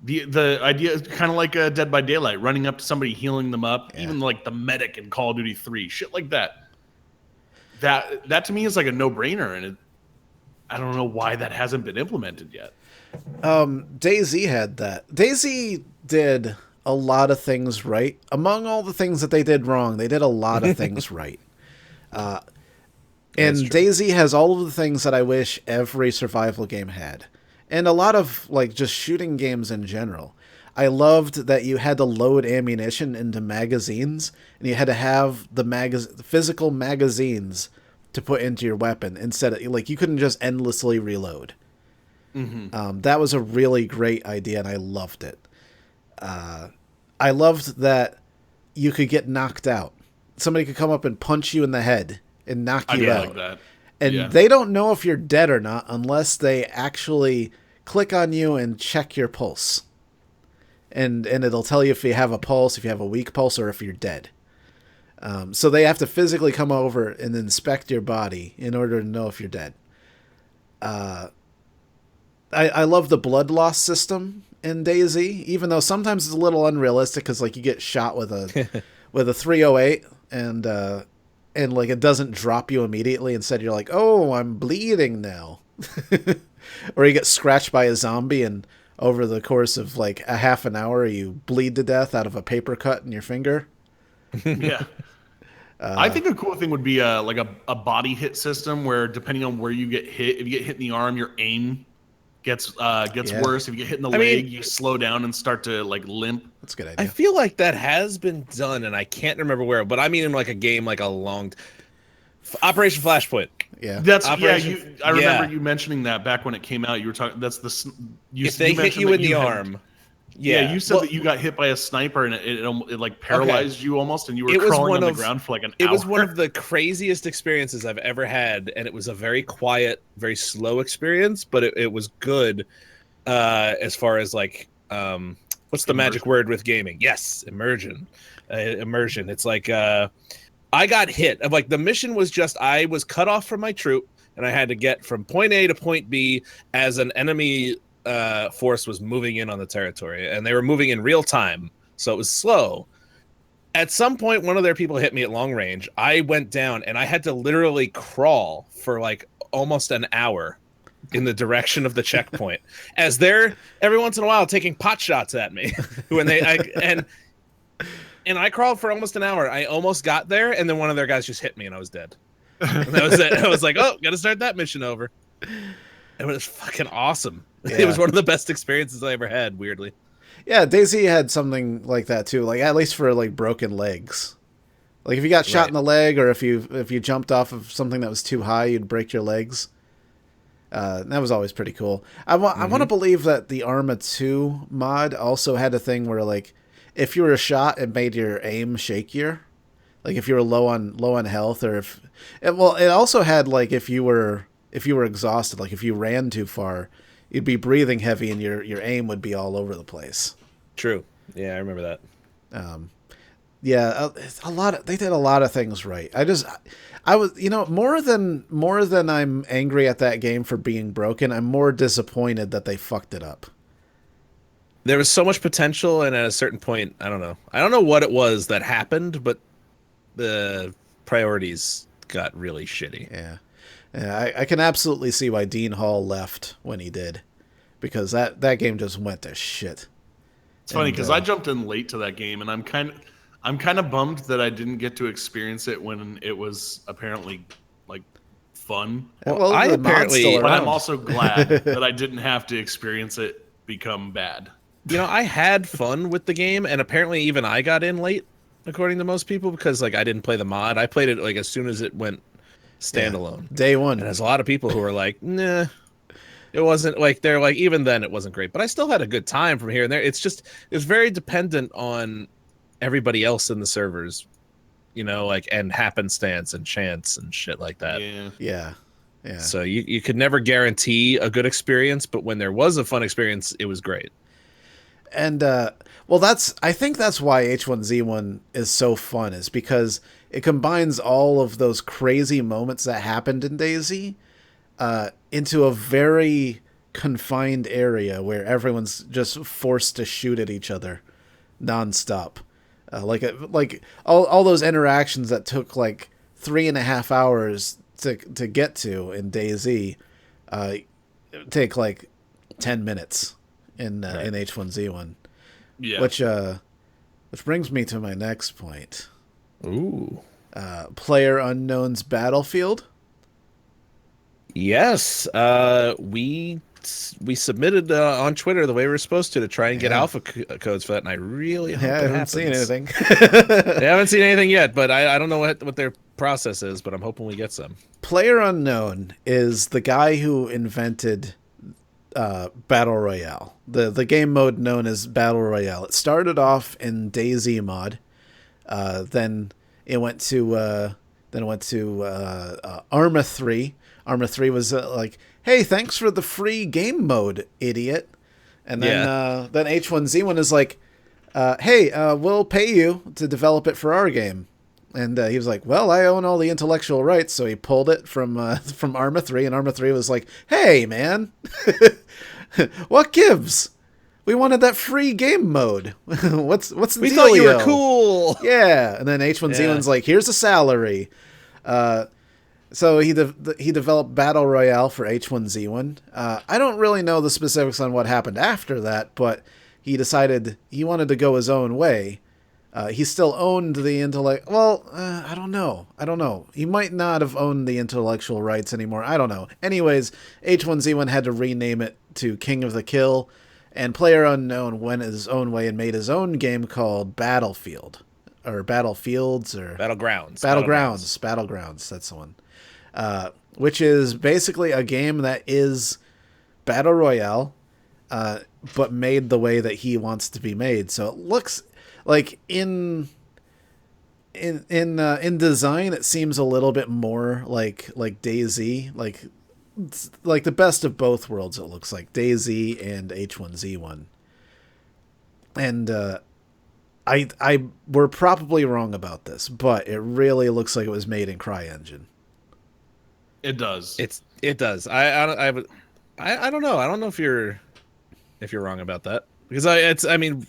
the idea is kind of like a Dead by Daylight, running up to somebody, healing them up, even like the medic in Call of Duty 3, shit like that. That to me is like a no-brainer, and I don't know why that hasn't been implemented yet. DayZ had that. DayZ did a lot of things right. Among all the things that they did wrong, they did a lot of things right. And DayZ has all of the things that I wish every survival game had. And a lot of like just shooting games in general. I loved that you had to load ammunition into magazines, and you had to have the physical magazines to put into your weapon instead of like you couldn't just endlessly reload. Mm-hmm. That was a really great idea, and I loved it. I loved that you could get knocked out. Somebody could come up and punch you in the head and knock you out. Like that. And they don't know if you're dead or not unless they actually click on you and check your pulse. And it'll tell you if you have a pulse, if you have a weak pulse, or if you're dead. So they have to physically come over and inspect your body in order to know if you're dead. I love the blood loss system in DayZ, even though sometimes it's a little unrealistic because like you get shot with a with a 308 and like it doesn't drop you immediately. Instead, you're like, oh, I'm bleeding now, or you get scratched by a zombie and over the course of like a half an hour, you bleed to death out of a paper cut in your finger. Yeah. I think a cool thing would be like a body hit system where depending on where you get hit, if you get hit in the arm, your aim gets worse. If you get hit in the leg, you slow down and start to like limp. That's a good idea. I feel like that has been done, and I can't remember where. But I mean, in like a game, like a long Operation Flashpoint. Yeah, I remember you mentioning that back when it came out. You were talking. That's the if they hit you in the arm. Yeah, you said that you got hit by a sniper and it like paralyzed you almost, and you were crawling on the ground for like an hour. It was one of the craziest experiences I've ever had, and it was a very quiet, very slow experience, but it was good as far as like what's the magic word with gaming? Yes, immersion. It's like I got hit. Like the mission was just I was cut off from my troop, and I had to get from point A to point B as an enemy force was moving in on the territory, and they were moving in real time, so it was slow. At some point, one of their people hit me at long range. I went down, and I had to literally crawl for like almost an hour in the direction of the checkpoint, as they're every once in a while taking pot shots at me when and I crawled for almost an hour. I almost got there, and then one of their guys just hit me, and I was dead. And that was it. I was like, oh, gotta start that mission over. It was fucking awesome. Yeah. It was one of the best experiences I ever had, weirdly. Yeah, DayZ had something like that too, like at least for like broken legs. Like if you got shot in the leg, or if you jumped off of something that was too high, you'd break your legs. That was always pretty cool. I want to believe that the Arma 2 mod also had a thing where like if you were shot, it made your aim shakier. Like if you were low on health, or it also had like if you were exhausted, like if you ran too far, you'd be breathing heavy and your aim would be all over the place. True. Yeah, I remember that. They did a lot of things right. I was, more than I'm angry at that game for being broken, I'm more disappointed that they fucked it up. There was so much potential, and at a certain point, I don't know what it was that happened, but the priorities got really shitty. Yeah. Yeah, I can absolutely see why Dean Hall left when he did, because that game just went to shit. It's funny because I jumped in late to that game, and I'm kind of bummed that I didn't get to experience it when it was apparently like fun. Well, but I'm also glad that I didn't have to experience it become bad. I had fun with the game, and apparently even I got in late, according to most people, because like I didn't play the mod. I played it like as soon as it went standalone, day one. And there's a lot of people who are like, nah, it wasn't like, they're like, even then it wasn't great, but I still had a good time from here and there. It's very dependent on everybody else in the servers, like, and happenstance and chance and shit like that. Yeah. So you could never guarantee a good experience, but when there was a fun experience, it was great. And I think that's why H1Z1 is so fun, is because it combines all of those crazy moments that happened in DayZ into a very confined area where everyone's just forced to shoot at each other nonstop. Like all those interactions that took like 3.5 hours to get to in DayZ take like 10 minutes in H1Z1. Yeah. Which brings me to my next point. Ooh. PlayerUnknown's Battlefield. Yes. We submitted on Twitter the way we were supposed to try and get alpha codes for that, and I really hope I haven't seen anything. They haven't seen anything yet, but I don't know what their process is, but I'm hoping we get some. PlayerUnknown is the guy who invented Battle Royale, the game mode known as Battle Royale. It started off in DayZ mod, then it went to Arma 3. Arma 3 was like, hey, thanks for the free game mode, idiot. And then then H1Z1 is like, hey, we'll pay you to develop it for our game. And he was like, well, I own all the intellectual rights. So he pulled it from Arma 3, and Arma 3 was like, hey, man, what gives? We wanted that free game mode. what's the deal? We thought you were cool. Yeah. And then H1Z1's like, here's a salary. So he developed Battle Royale for H1Z1. I don't really know the specifics on what happened after that, but he decided he wanted to go his own way. He still owned the intellect. Well, I don't know. He might not have owned the intellectual rights anymore. I don't know. Anyways, H1Z1 had to rename it to King of the Kill, and PlayerUnknown went his own way and made his own game called Battlefield, or Battlefields, or Battlegrounds. That's the one. Which is basically a game that is Battle Royale, but made the way that he wants to be made. So it looks like in design, it seems a little bit more like DayZ, like the best of both worlds. It looks like DayZ and H1Z1, and I we're probably wrong about this, but it really looks like it was made in CryEngine. It does. It does. I don't know. I don't know if you're wrong about that, because I mean,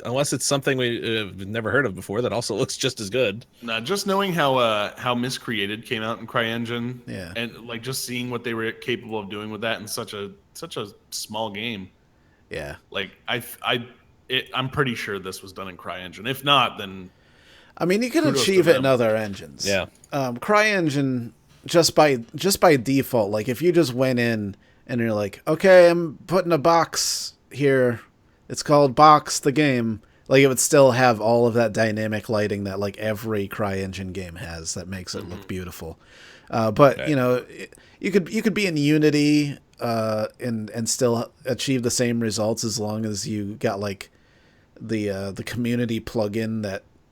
unless it's something we've never heard of before that also looks just as good. Nah, just knowing how Miscreated came out in CryEngine, Yeah, and like just seeing what they were capable of doing with that in such a small game. yeah. Like I'm pretty sure this was done in CryEngine. If not, then I mean, you can kudos achieve to it in them. other engines. Yeah. CryEngine, just by default, like if you just went in and you're like, okay, I'm putting a box here, it's called Box the Game, like it would still have all of that dynamic lighting that like every CryEngine game has that makes it look beautiful. But Okay. you know, you could be in Unity and still achieve the same results as long as you got like the community plugin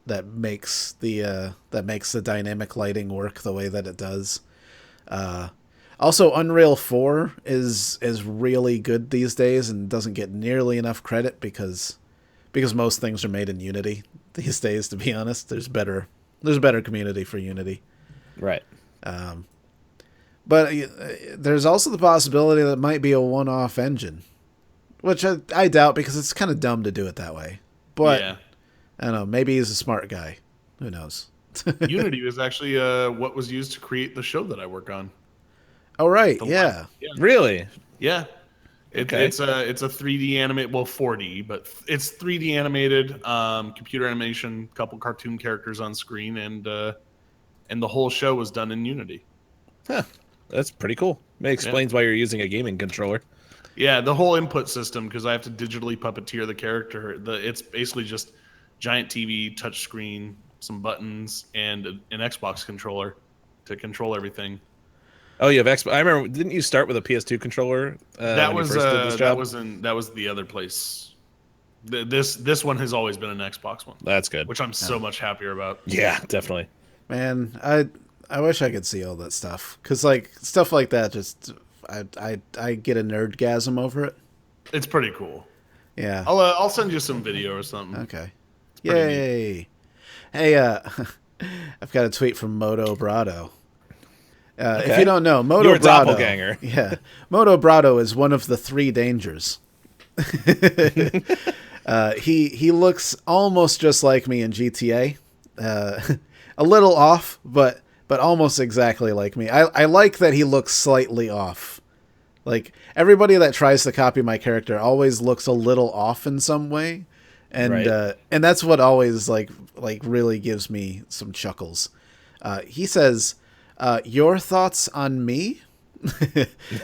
that makes the dynamic lighting work the way that it does. Also, Unreal 4 is really good these days and doesn't get nearly enough credit because most things are made in Unity these days. To be honest, there's a better community for Unity. Right. But there's also the possibility that it might be a one-off engine, which I doubt because it's kind of dumb to do it that way. But yeah. I don't know. Maybe he's a smart guy. Who knows? Unity was actually what was used to create the show that I work on. Oh, right. The Yeah. Live. Yeah. Really? Yeah. Okay. It's a 3D animated, well 4D, but it's 3D animated, computer animation, couple cartoon characters on screen, and the whole show was done in Unity. Huh. That's pretty cool. It explains why you're using a gaming controller. Yeah, the whole input system, because I have to digitally puppeteer the character. It's basically just giant TV, touch screen, some buttons, and an Xbox controller to control everything. Oh, you have Xbox. I remember. Didn't you start with a PS2 controller? That when was you first did this job? that was the other place. This one has always been an Xbox one, That's good. which I'm so much happier about. Yeah, definitely. Man, I wish I could see all that stuff, because like stuff like that, just I get a nerdgasm over it. It's pretty cool. Yeah. I'll send you some video or something. Okay. pretty Yay! Hey, I've got a tweet from Moto Brado. If you don't know, Moto You're a Brado, doppelganger. yeah, Moto Brado is one of the three dangers. He looks almost just like me in GTA, a little off, but almost exactly like me. I like that he looks slightly off. Like everybody that tries to copy my character always looks a little off in some way, and Right. And that's what always like really gives me some chuckles. He says, "Your thoughts on me?"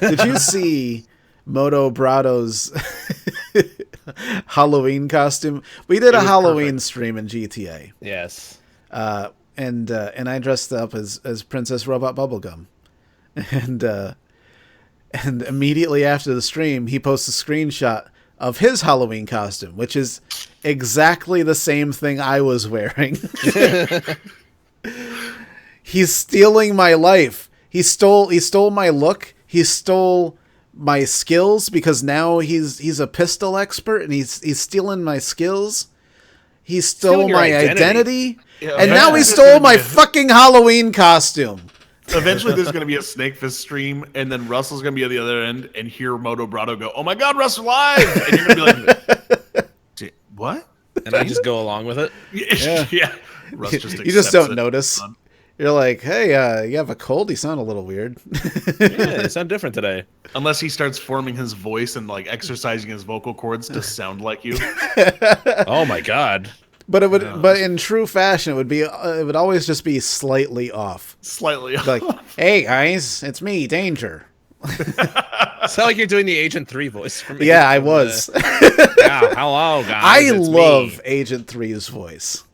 Did you see Moto Brado's Halloween costume? We did a was Halloween perfect. stream in GTA. Yes. And I dressed up as Princess Robot Bubblegum, and immediately after the stream, he posts a screenshot of his Halloween costume, which is exactly the same thing I was wearing. He's stealing my life. He stole my look. He stole my skills because now he's a pistol expert and he's stealing my skills. He stole Stealing your my identity. identity, Yeah, And now he eventually stole there's my gonna be fucking Halloween costume. Eventually, there's going to be a Snake Fist stream, and then Russell's going to be at the other end and hear Moto Brado go, "Oh my God, Russ live!" And you're going to be like, "What?" And I just go along with it. Yeah. Russ just You just don't accepts it. notice. You're like, hey, you have a cold? You sound a little weird. Yeah, you sound different today. Unless he starts forming his voice and like exercising his vocal cords to sound like you. Oh my God. But it would, but in true fashion, it would always just be slightly off. Slightly Like, hey guys, it's me, Danger. Sound like you're doing the Agent 3 voice for me. Yeah, I was. Yeah, hello guys. I it's love me. Agent 3's voice.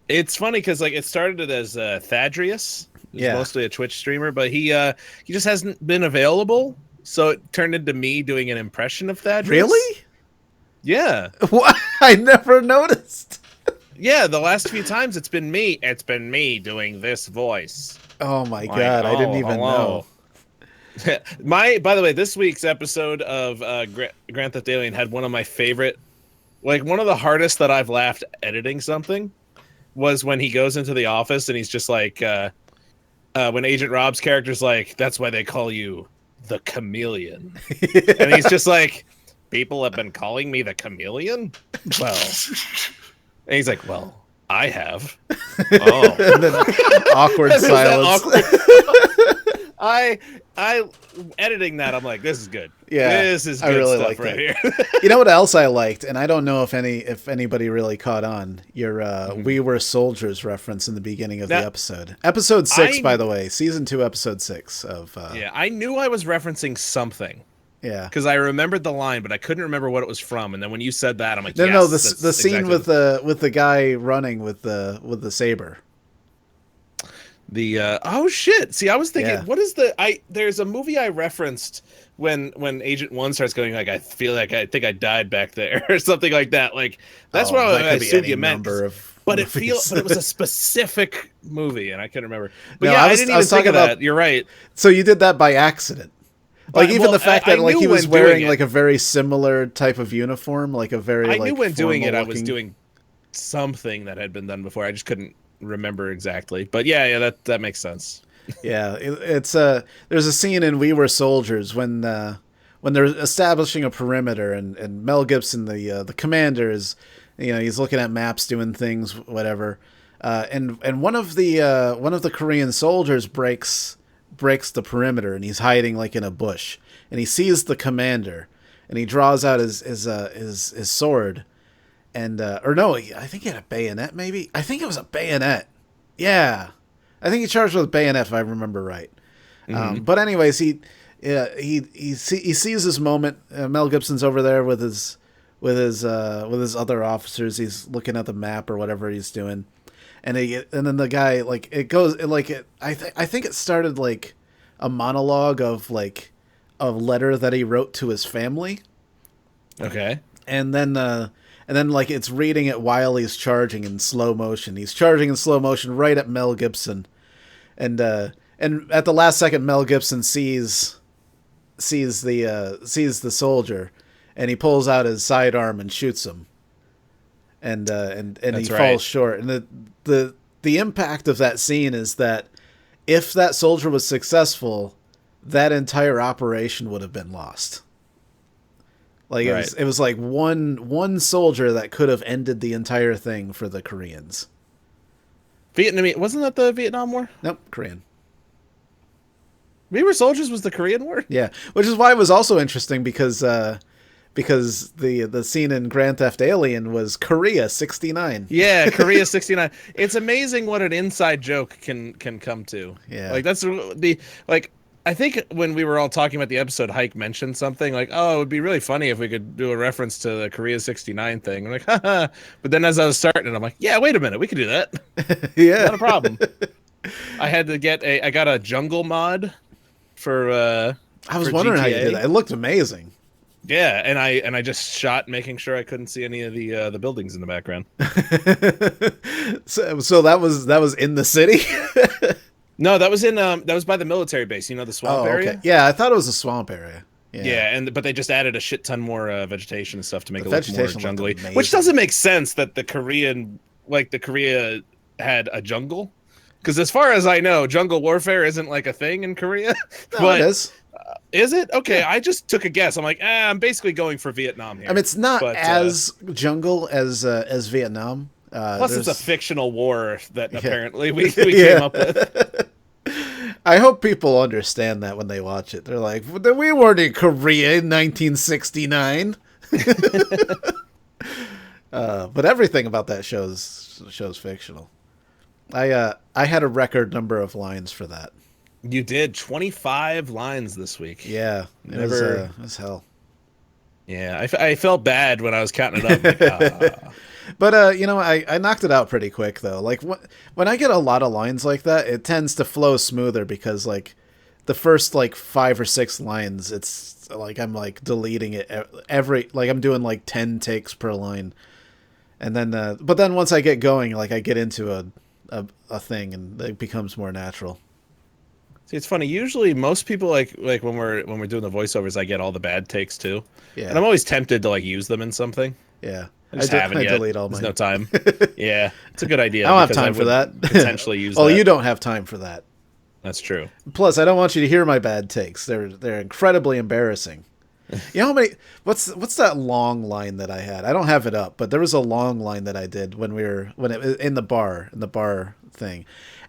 It's funny because like it started as Thadrius, who's mostly a Twitch streamer, but he just hasn't been available, so it turned into me doing an impression of Thadrius. Really? Yeah. What? I never noticed. Yeah, the last few times it's been me. It's been me doing this voice. Oh my Like, God, I didn't even know. By the way, this week's episode of Grand Theft Alien had one of my favorite, like one of the hardest that I've laughed editing something was when he goes into the office and he's just like, when Agent Rob's character's like, "That's why they call you the Chameleon," and he's just like, "People have been calling me the Chameleon." Well, and he's like, "Well, I have." Oh, And then awkward There's that silence. awkward- I editing that, I'm like, this is good. Yeah, This is I good really stuff liked right it. here. You know what else I liked, and I don't know if anybody really caught on, your "We Were Soldiers" reference in the beginning of the episode. Episode 6, by the way, season 2, episode 6 of. Yeah, I knew I was referencing something. Yeah, Because I remembered the line, but I couldn't remember what it was from. And then when you said that, I'm like, no, yes, no, that's the scene exactly with the guy running with the saber. Oh shit! See, I was thinking, Yeah. what is there's a movie I referenced when Agent 1 starts going like, I feel like I think I died back there or something like that. Like that's what that I could be assumed any you meant. number of But it movies. but it was a specific movie, and I couldn't remember. But No, yeah, I I, was- didn't I even was think talking of about- that. You're right. So you did that by accident. Like But- even well, the fact I that like knew he was when doing wearing it- like a very similar type of uniform, like a very I like knew when doing it, I was formal-looking- doing something that had been done before. I just couldn't remember exactly. But yeah, that makes sense. Yeah, it's there's a scene in We Were Soldiers when they're establishing a perimeter and Mel Gibson, the commander, is, he's looking at maps, doing things, whatever, and one of the Korean soldiers breaks the perimeter, and he's hiding like in a bush, and he sees the commander, and he draws out his sword, and or no, I think he had a bayonet, maybe. I think it was a bayonet. Yeah. I think he charged with a bayonet, if I remember right. But anyways, he sees this moment. Mel Gibson's over there with his other officers. He's looking at the map or whatever he's doing, and then the guy I think it started like a monologue of like a letter that he wrote to his family. Okay. And then like it's reading it while he's charging in slow motion. He's charging in slow motion right at Mel Gibson, and at the last second, Mel Gibson sees the soldier, and he pulls out his sidearm and shoots him, and he falls short. And the impact of that scene is that if that soldier was successful, that entire operation would have been lost. Like it was like one soldier that could have ended the entire thing for the Koreans. Vietnamese, wasn't that the Vietnam War? Nope, Korean. We Were Soldiers was the Korean War? Yeah, which is why it was also interesting because the scene in Grand Theft Alien was Korea 69. Yeah, Korea 69. It's amazing what an inside joke can come to. Yeah. Like that's I think when we were all talking about the episode, Hike mentioned something like, "Oh, it would be really funny if we could do a reference to the Korea 69 thing." I'm like, haha. But then as I was starting, I'm like, yeah, wait a minute, we could do that. Yeah, Not a problem. I had to I got a jungle mod for I was for wondering how you GTA. did that. It looked amazing. Yeah, and I just shot making sure I couldn't see any of the buildings in the background. So that was in the city. No, that was by the military base, the swamp area. Yeah, I thought it was a swamp area. Yeah, but they just added a shit ton more vegetation and stuff to make it look more vegetation looked jungly, amazing. which doesn't make sense that the Korea had a jungle. Because as far as I know, jungle warfare isn't like a thing in Korea. No, But it is. is it? Okay, I just took a guess. I'm like, I'm basically going for Vietnam here. I mean, it's not But, as jungle as Vietnam. plus, it's a fictional war that apparently we Yeah. came up with. I hope people understand that when they watch it. They're like, we weren't in Korea in 1969. But everything about that show's fictional. I had a record number of lines for that. You did 25 lines this week. Yeah, it was hell. Yeah, I felt bad when I was counting it up. Like, But I knocked it out pretty quick though. Like when I get a lot of lines like that, it tends to flow smoother because like the first like 5 or 6 lines, it's like I'm like deleting it every like I'm doing like 10 takes per line, and then but then once I get going, like I get into a thing and it becomes more natural. See, it's funny. Usually, most people like when we're doing the voiceovers, I get all the bad takes too. Yeah, And I'm always tempted to like use them in something. yeah. I just haven't yet. delete all There's mine. no time. Yeah, it's a good idea. I don't have because time for would that. Potentially use. Oh, that. you don't have time for that. That's true. Plus, I don't want you to hear my bad takes. They're incredibly embarrassing. You know how many? What's that long line that I had? I don't have it up, but there was a long line that I did when it was in the bar thing,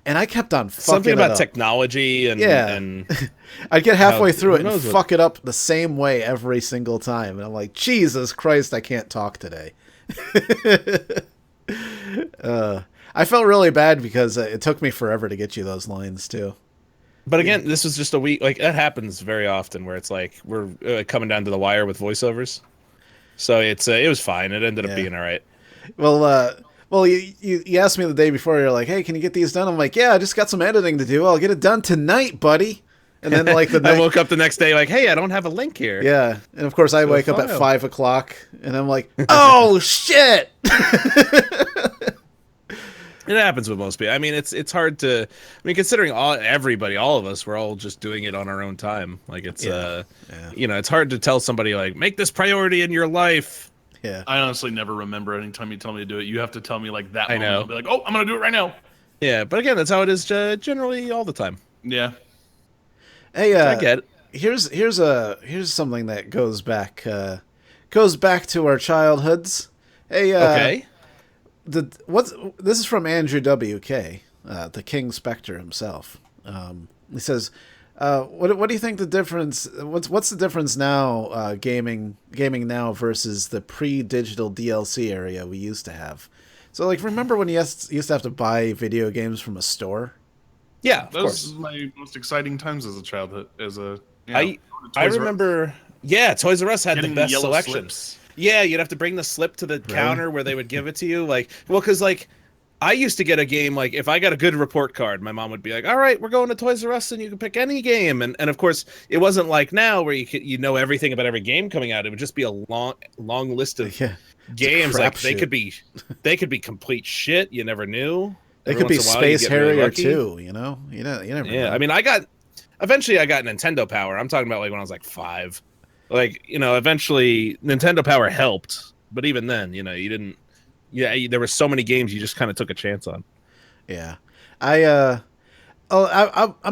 and I kept on fucking Something it about up. technology and Yeah. and I'd get halfway through it who and knows what- fuck it up the same way every single time, and I'm like, Jesus Christ, I can't talk today. I felt really bad because it took me forever to get you those lines too. But again, this was just a week. Like that happens very often, where it's like we're coming down to the wire with voiceovers. So it was fine. It ended up Yeah. being all right. Well, you asked me the day before. You're like, "Hey, can you get these done?" I'm like, "Yeah, I just got some editing to do. I'll get it done tonight, buddy." And then like the I night, woke up the next day like, hey, I don't have a link here. yeah, and of course I wake up at file. 5 o'clock, and I'm like, "Oh shit!" It happens with most people. I mean, it's hard to. I mean, considering all of us, we're all just doing it on our own time. Like it's Yeah. it's hard to tell somebody like make this priority in your life. Yeah, I honestly never remember anytime you tell me to do it. You have to tell me like that. I moment. know. I'll be like, oh, I'm gonna do it right now. Yeah, but again, that's how it is generally all the time. Yeah. hey, I get it. here's something that goes back to our childhoods. Hey, Okay. This is from Andrew WK, the King Spectre himself. He says, "What do you think the difference? What's the difference now? Gaming now versus the pre-digital DLC area we used to have. So, like, remember when you used to have to buy video games from a store? Yeah, of Those course. are my most exciting times as a childhood. I remember. Yeah, Toys R Us had Getting the the best yellow selection. slips. Yeah, you'd have to bring the slip to the counter where they would give it to you. Like, well, because like I used to get a game like if I got a good report card, my mom would be like, "All right, we're going to Toys R Us and you can pick any game." And of course, it wasn't like now where you know everything about every game coming out. It would just be a long list of Yeah, games. Like crapshoot. they could be complete shit. You never knew. They Every could be once in a while, you Space get really Harrier lucky. too. You know, you never Yeah, know. I mean, eventually I got Nintendo Power. I'm talking about like when I was like 5. Like, eventually Nintendo Power helped, but even then, you didn't. Yeah, there were so many games you just kind of took a chance on. Yeah, I'm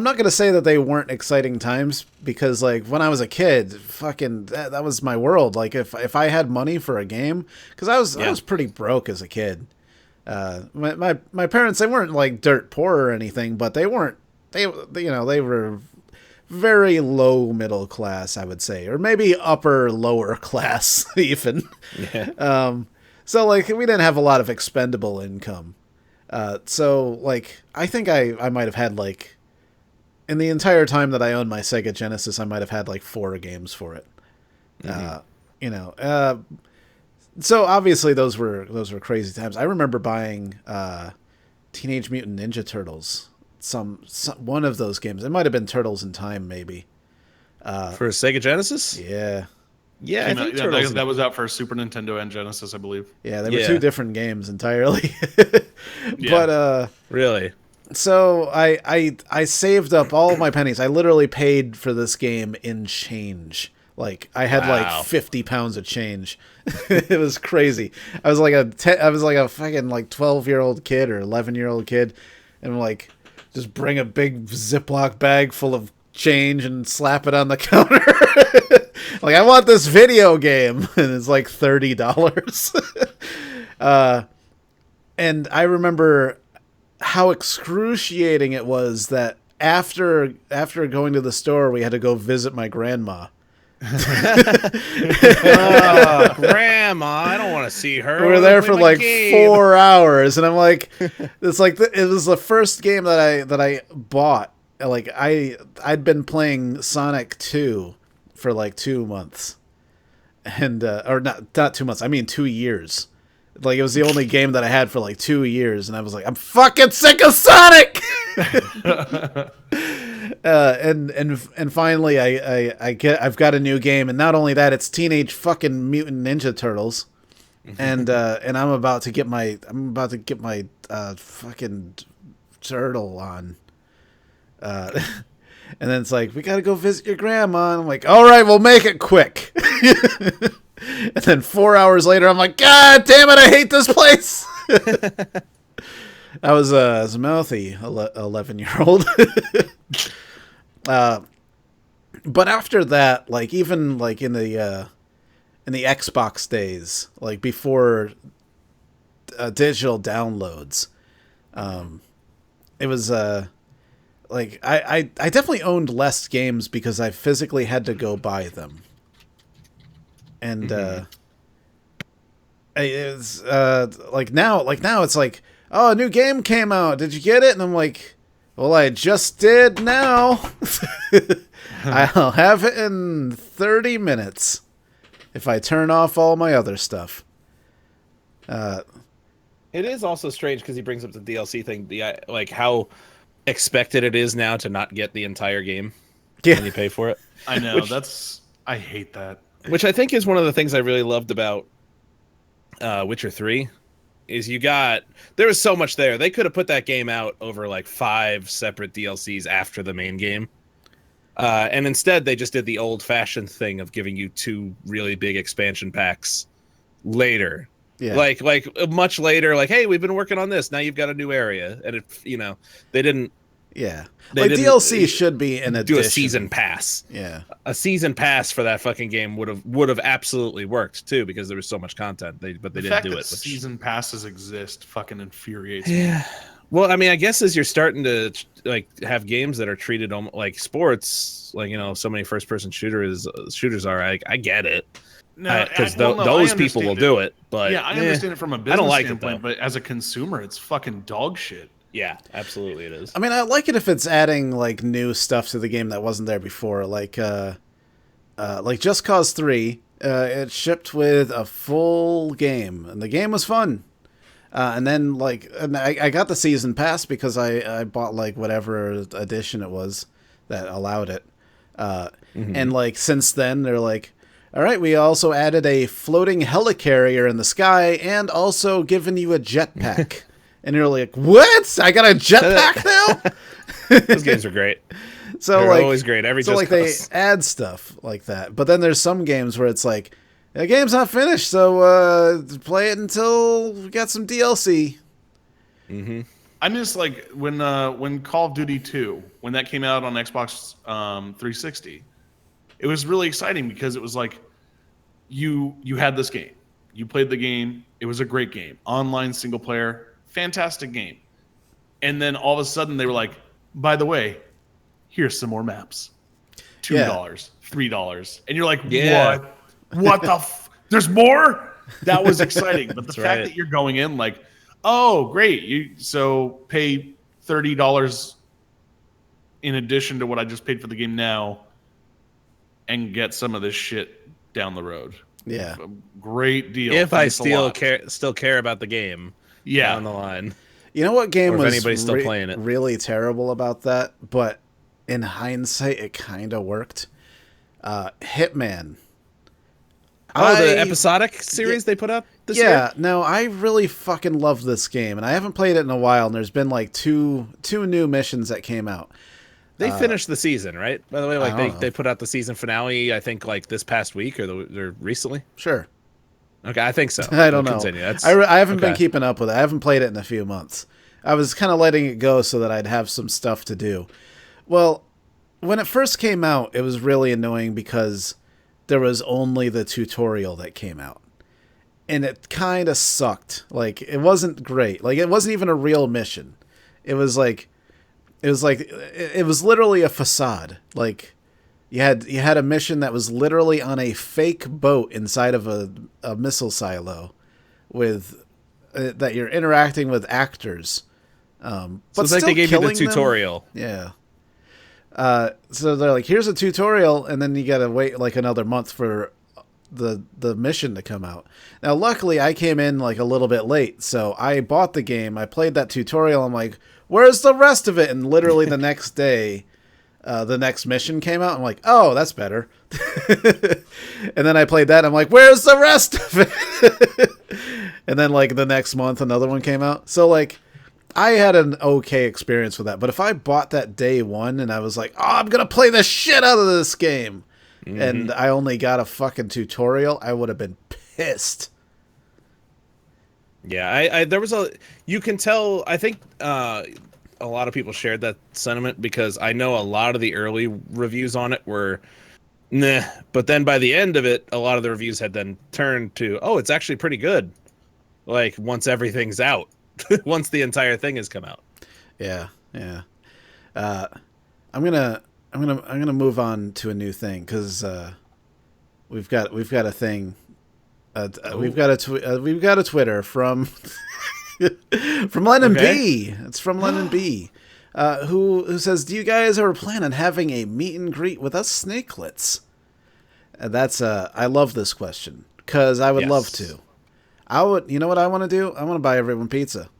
not gonna say that they weren't exciting times because like when I was a kid, fucking that was my world. Like if I had money for a game, because I was pretty broke as a kid. My parents, they weren't like dirt poor or anything, but they weren't. They were very low middle class, I would say, or maybe upper lower class even. Yeah. So like we didn't have a lot of expendable income. So like I think I might have had like in the entire time that I owned my Sega Genesis, I might have had like 4 games for it. So obviously those were crazy times. I remember buying Teenage Mutant Ninja Turtles. Some one of those games. It might have been Turtles in Time, maybe. For Sega Genesis? Yeah. Yeah, I think Turtles. that was out for Super Nintendo and Genesis, I believe. Yeah, they were Yeah. 2 different games entirely. Yeah. But Really? so I saved up all of my pennies. I literally paid for this game in change. Like I had Wow. like 50 pounds of change. It was crazy. I was like a fucking like 12-year-old kid or 11-year-old kid, and like just bring a big Ziploc bag full of change and slap it on the counter. Like, I want this video game, and it's like $30. And I remember how excruciating it was that after going to the store, we had to go visit my grandma. Grandma, I don't want to see her. We were there for like 4 hours, and I'm like, it's like it was the first game that I bought. Like I'd been playing Sonic 2 for like 2 months, and or not 2 months. I mean 2 years. Like, it was the only game that I had for like 2 years, and I was like, I'm fucking sick of Sonic. And finally I've got a new game, and not only that, it's Teenage fucking Mutant Ninja Turtles, and I'm about to get my fucking turtle on, and then it's like, we gotta go visit your grandma, and I'm like, all right, we'll make it quick. And then 4 hours later, I'm like, God damn it, I hate this place. I was a mouthy 11-year-old. But after that, like, even like in the Xbox days, like before digital downloads, it was like I definitely owned less games because I physically had to go buy them. And it's like now it's like, oh, a new game came out. Did you get it? And I'm like, well, I just did now. I'll have it in 30 minutes if I turn off all my other stuff. It is also strange because he brings up the DLC thing, like how expected it is now to not get the entire game when you pay for it. I know, I hate that. Which I think is one of the things I really loved about Witcher 3, is there was so much there. They could have put that game out over like 5 separate DLCs after the main game. And instead they just did the old-fashioned thing of giving you 2 really big expansion packs later. Yeah. Like much later, like, hey, we've been working on this. Now you've got a new area. And they didn't. Yeah. Like, DLC should be an addition. Do a season pass. Yeah. A season pass for that fucking game would have absolutely worked too, because there was so much content. But they didn't do it. Season passes exist fucking infuriates me. Yeah. Well, I mean, I guess as you're starting to like have games that are treated like sports, like, so many first-person shooters are. I get it. Because those people will do it. But yeah, I understand it from a business standpoint, it, but as a consumer, it's fucking dog shit. Yeah, absolutely it is. I mean, I like it if it's adding like new stuff to the game that wasn't there before, like Just Cause 3. It shipped with a full game, and the game was fun. And then I got the season pass because I bought like whatever edition it was that allowed it. And like since then they're like, all right, we also added a floating helicarrier in the sky and also given you a jetpack. And you're like, what? I got a jetpack now? Those games are great. So they're like, always great. They add stuff like that. But then there's some games where it's like, the game's not finished, so play it until we got some DLC. Mm-hmm. I miss like when Call of Duty 2, when that came out on Xbox 360, it was really exciting because it was like you had this game, you played the game, it was a great game, online single player. Fantastic game. And then all of a sudden they were like, by the way, here's some more maps. $2, $3. And you're like, what the there's more? That was exciting. But the fact that you're going in like, oh, great. So pay $30 in addition to what I just paid for the game now and get some of this shit down the road. Yeah. Great deal. If I still care about the game. Yeah, down the line. You know what game was anybody's still playing it? Really terrible about that, but in hindsight, it kind of worked. Hitman. The episodic series they put up this year? Yeah, no, I really fucking love this game, and I haven't played it in a while, and there's been like two new missions that came out. They finished the season, right? By the way, I like don't know. they put out the season finale, I think, like this past week or recently. Sure. Okay, I think so. I don't know. Continue. That's, I haven't been okay. keeping up with it. I haven't played it in a few months. I was kind of letting it go so that I'd have some stuff to do. Well, when it first came out, it was really annoying because there was only the tutorial that came out. And it kind of sucked. Like, it wasn't great. Like, it wasn't even a real mission. It was literally a facade. Like, you had a mission that was literally on a fake boat inside of a missile silo with that you're interacting with actors. So But it's like they still gave you the killing them? tutorial. Yeah. So they're like, here's a tutorial, and then you gotta wait like another month for the mission to come out. Now, luckily, I came in like a little bit late, so I bought the game. I played that tutorial. I'm like, where's the rest of it? And literally the next day, the next mission came out. I'm like, oh, that's better. And then I played that. I'm like, where's the rest of it? And then like the next month, another one came out. So like, I had an okay experience with that. But if I bought that day one and I was like, oh, I'm going to play the shit out of this game, and I only got a fucking tutorial, I would have been pissed. Yeah, there was you can tell, I think a lot of people shared that sentiment because I know a lot of the early reviews on it were nah, but then by the end of it, a lot of the reviews had then turned to, oh, it's actually pretty good. Like once everything's out, once the entire thing has come out. Yeah. I'm gonna move on to a new thing because we've got a thing. We've got a Twitter from from Lennon B. It's from Lennon B. Who says, do you guys ever plan on having a meet and greet with us snakelets? That's I love this question because I would love to. I would. You know what I want to do? I want to buy everyone pizza.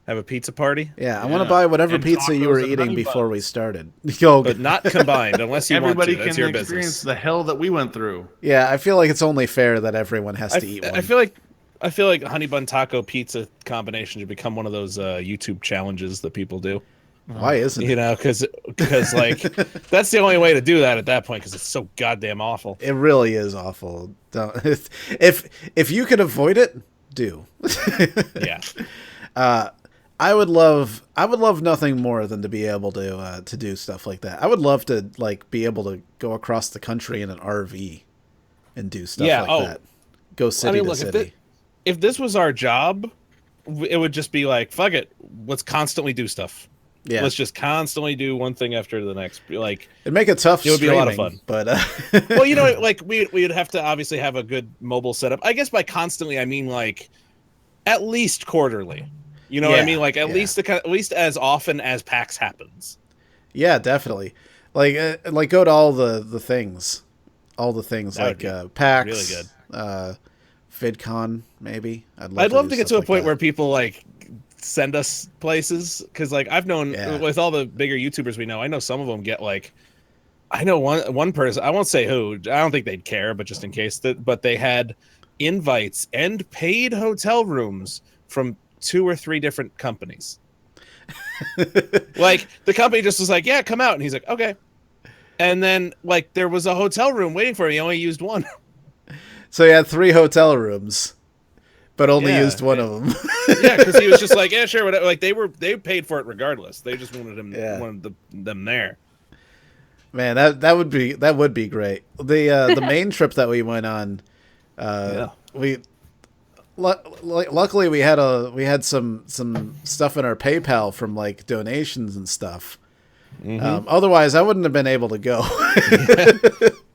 Have a pizza party? Yeah, I want to buy whatever And pizza you tacos were and eating honey before buns. we started. Yo, But not combined unless you Everybody want to. That's can your experience business. the hell that we went through. yeah, I feel like it's only fair that everyone has to eat one. I feel like honey bun taco pizza combination should become one of those YouTube challenges that people do. Why isn't You it? know, because like that's the only way to do that at that point because it's so goddamn awful. It really is awful. Don't, if you could avoid it, do. Yeah. I would love nothing more than to be able to do stuff like that. I would love to like be able to go across the country in an RV and do stuff like that. Go city to city. If this was our job, it would just be like, fuck it, let's constantly do stuff. Yeah, Let's just constantly do one thing after the next. Like it'd make it tough. It would be a lot of fun. But well, you know, like we'd have to obviously have a good mobile setup. I guess by constantly, I mean like at least quarterly. You know what I mean? Like at least as often as PAX happens. Yeah, definitely. Like go to all the things, like PAX, really good. VidCon maybe. I'd love to get to a point where people like send us places because like I've known with all the bigger YouTubers we know, I know some of them get like, I know one person, I won't say who, I don't think they'd care, but just in case but they had invites and paid hotel rooms from 2 or 3 different companies. Like the company just was like, yeah, come out, and he's like, okay, and then like there was a hotel room waiting for him, he only used one. So he had 3 hotel rooms, but only used one of them. Yeah, because he was just like, yeah, sure, whatever. Like they paid for it regardless. They just wanted him, them there. Man, that would be great. The main trip that we went on, luckily we had some stuff in our PayPal from like donations and stuff. Otherwise, I wouldn't have been able to go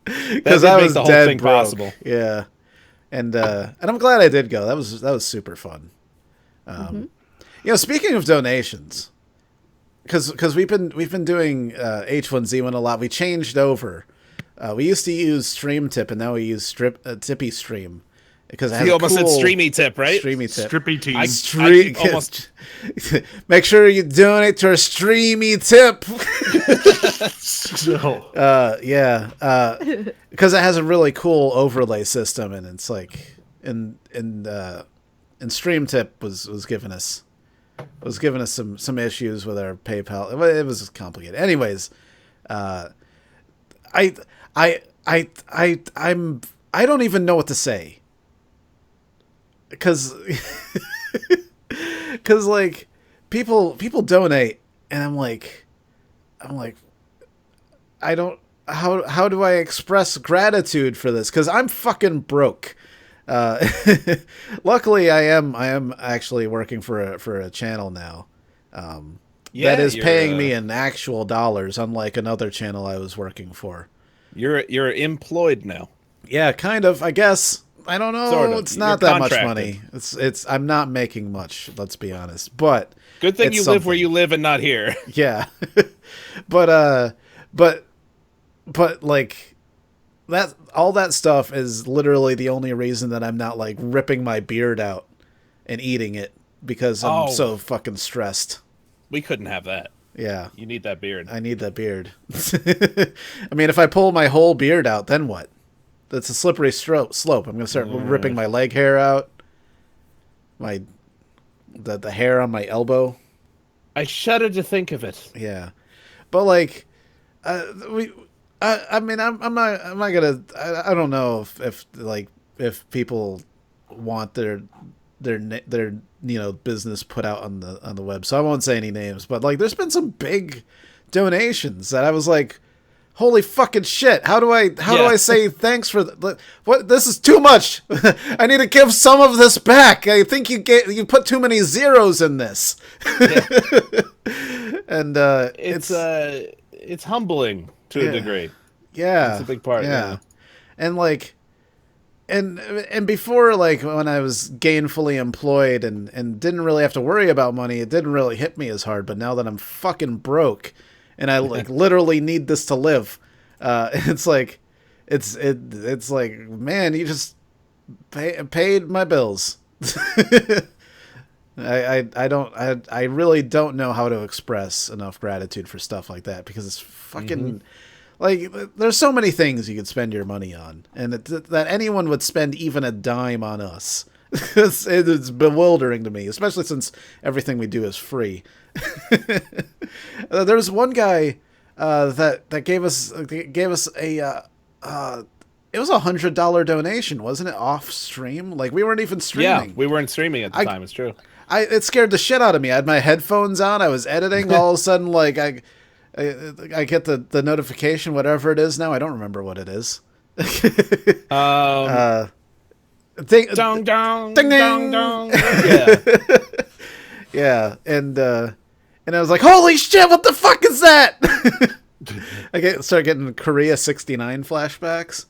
because I was the whole dead thing broke. possible. Yeah, and I'm glad I did go. That was super fun. You know, speaking of donations, because we've been doing H1Z1 a lot. We changed over. We used to use Stream Tip, and now we use Tippy Stream. Because You almost said Streamy Tip, right? Streamy Tip. Strippy team. I almost Make sure you donate to our Streamy Tip. Because it has a really cool overlay system, and it's like, and Stream Tip was giving us was giving us some issues with our PayPal. It was complicated. Anyways, I don't even know what to say. Cause like people donate and I'm like I don't how do I express gratitude for this? Cause I'm fucking broke. Luckily I am actually working for a channel now. That is paying me in actual dollars, unlike another channel I was working for. You're employed now. Yeah, kind of, I guess. I don't know. Sort of. It's not You're that much contracted. money. It's I'm not making much, let's be honest. But Good thing it's you live something. where you live and not here. Yeah. but like that all that stuff is literally the only reason that I'm not like ripping my beard out and eating it because I'm so fucking stressed. We couldn't have that. Yeah. You need that beard. I need that beard. I mean, if I pull my whole beard out, then what? That's a slippery slope. I'm going to start ripping my leg hair out. The hair on my elbow. I shudder to think of it. Yeah. But like I mean I'm not gonna I don't know if people want their business put out on the web, so I won't say any names, but like there's been some big donations that I was like, holy fucking shit, how do I say thanks for what? This is too much. I need to give some of this back. I think you put too many zeros in this. Yeah. And it's humbling to a degree. Yeah, it's a big part. Yeah, and like, and before, like when I was gainfully employed and didn't really have to worry about money, it didn't really hit me as hard. But now that I'm fucking broke, and I like literally need this to live, it's like, it's like, man, you just paid my bills. I really don't know how to express enough gratitude for stuff like that because it's fucking like there's so many things you could spend your money on, and that anyone would spend even a dime on us. It's bewildering to me, especially since everything we do is free. There's one guy that gave us a it was $100 donation, wasn't it? Off stream, like we weren't even streaming. Yeah, we weren't streaming at the time. It's true. It scared the shit out of me. I had my headphones on. I was editing. All of a sudden, like I get the notification, whatever it is now. I don't remember what it is. Dong dong ding, dong ding. dong. Yeah. Yeah, and I was like, holy shit, what the fuck is that? I start getting Korea 69 flashbacks.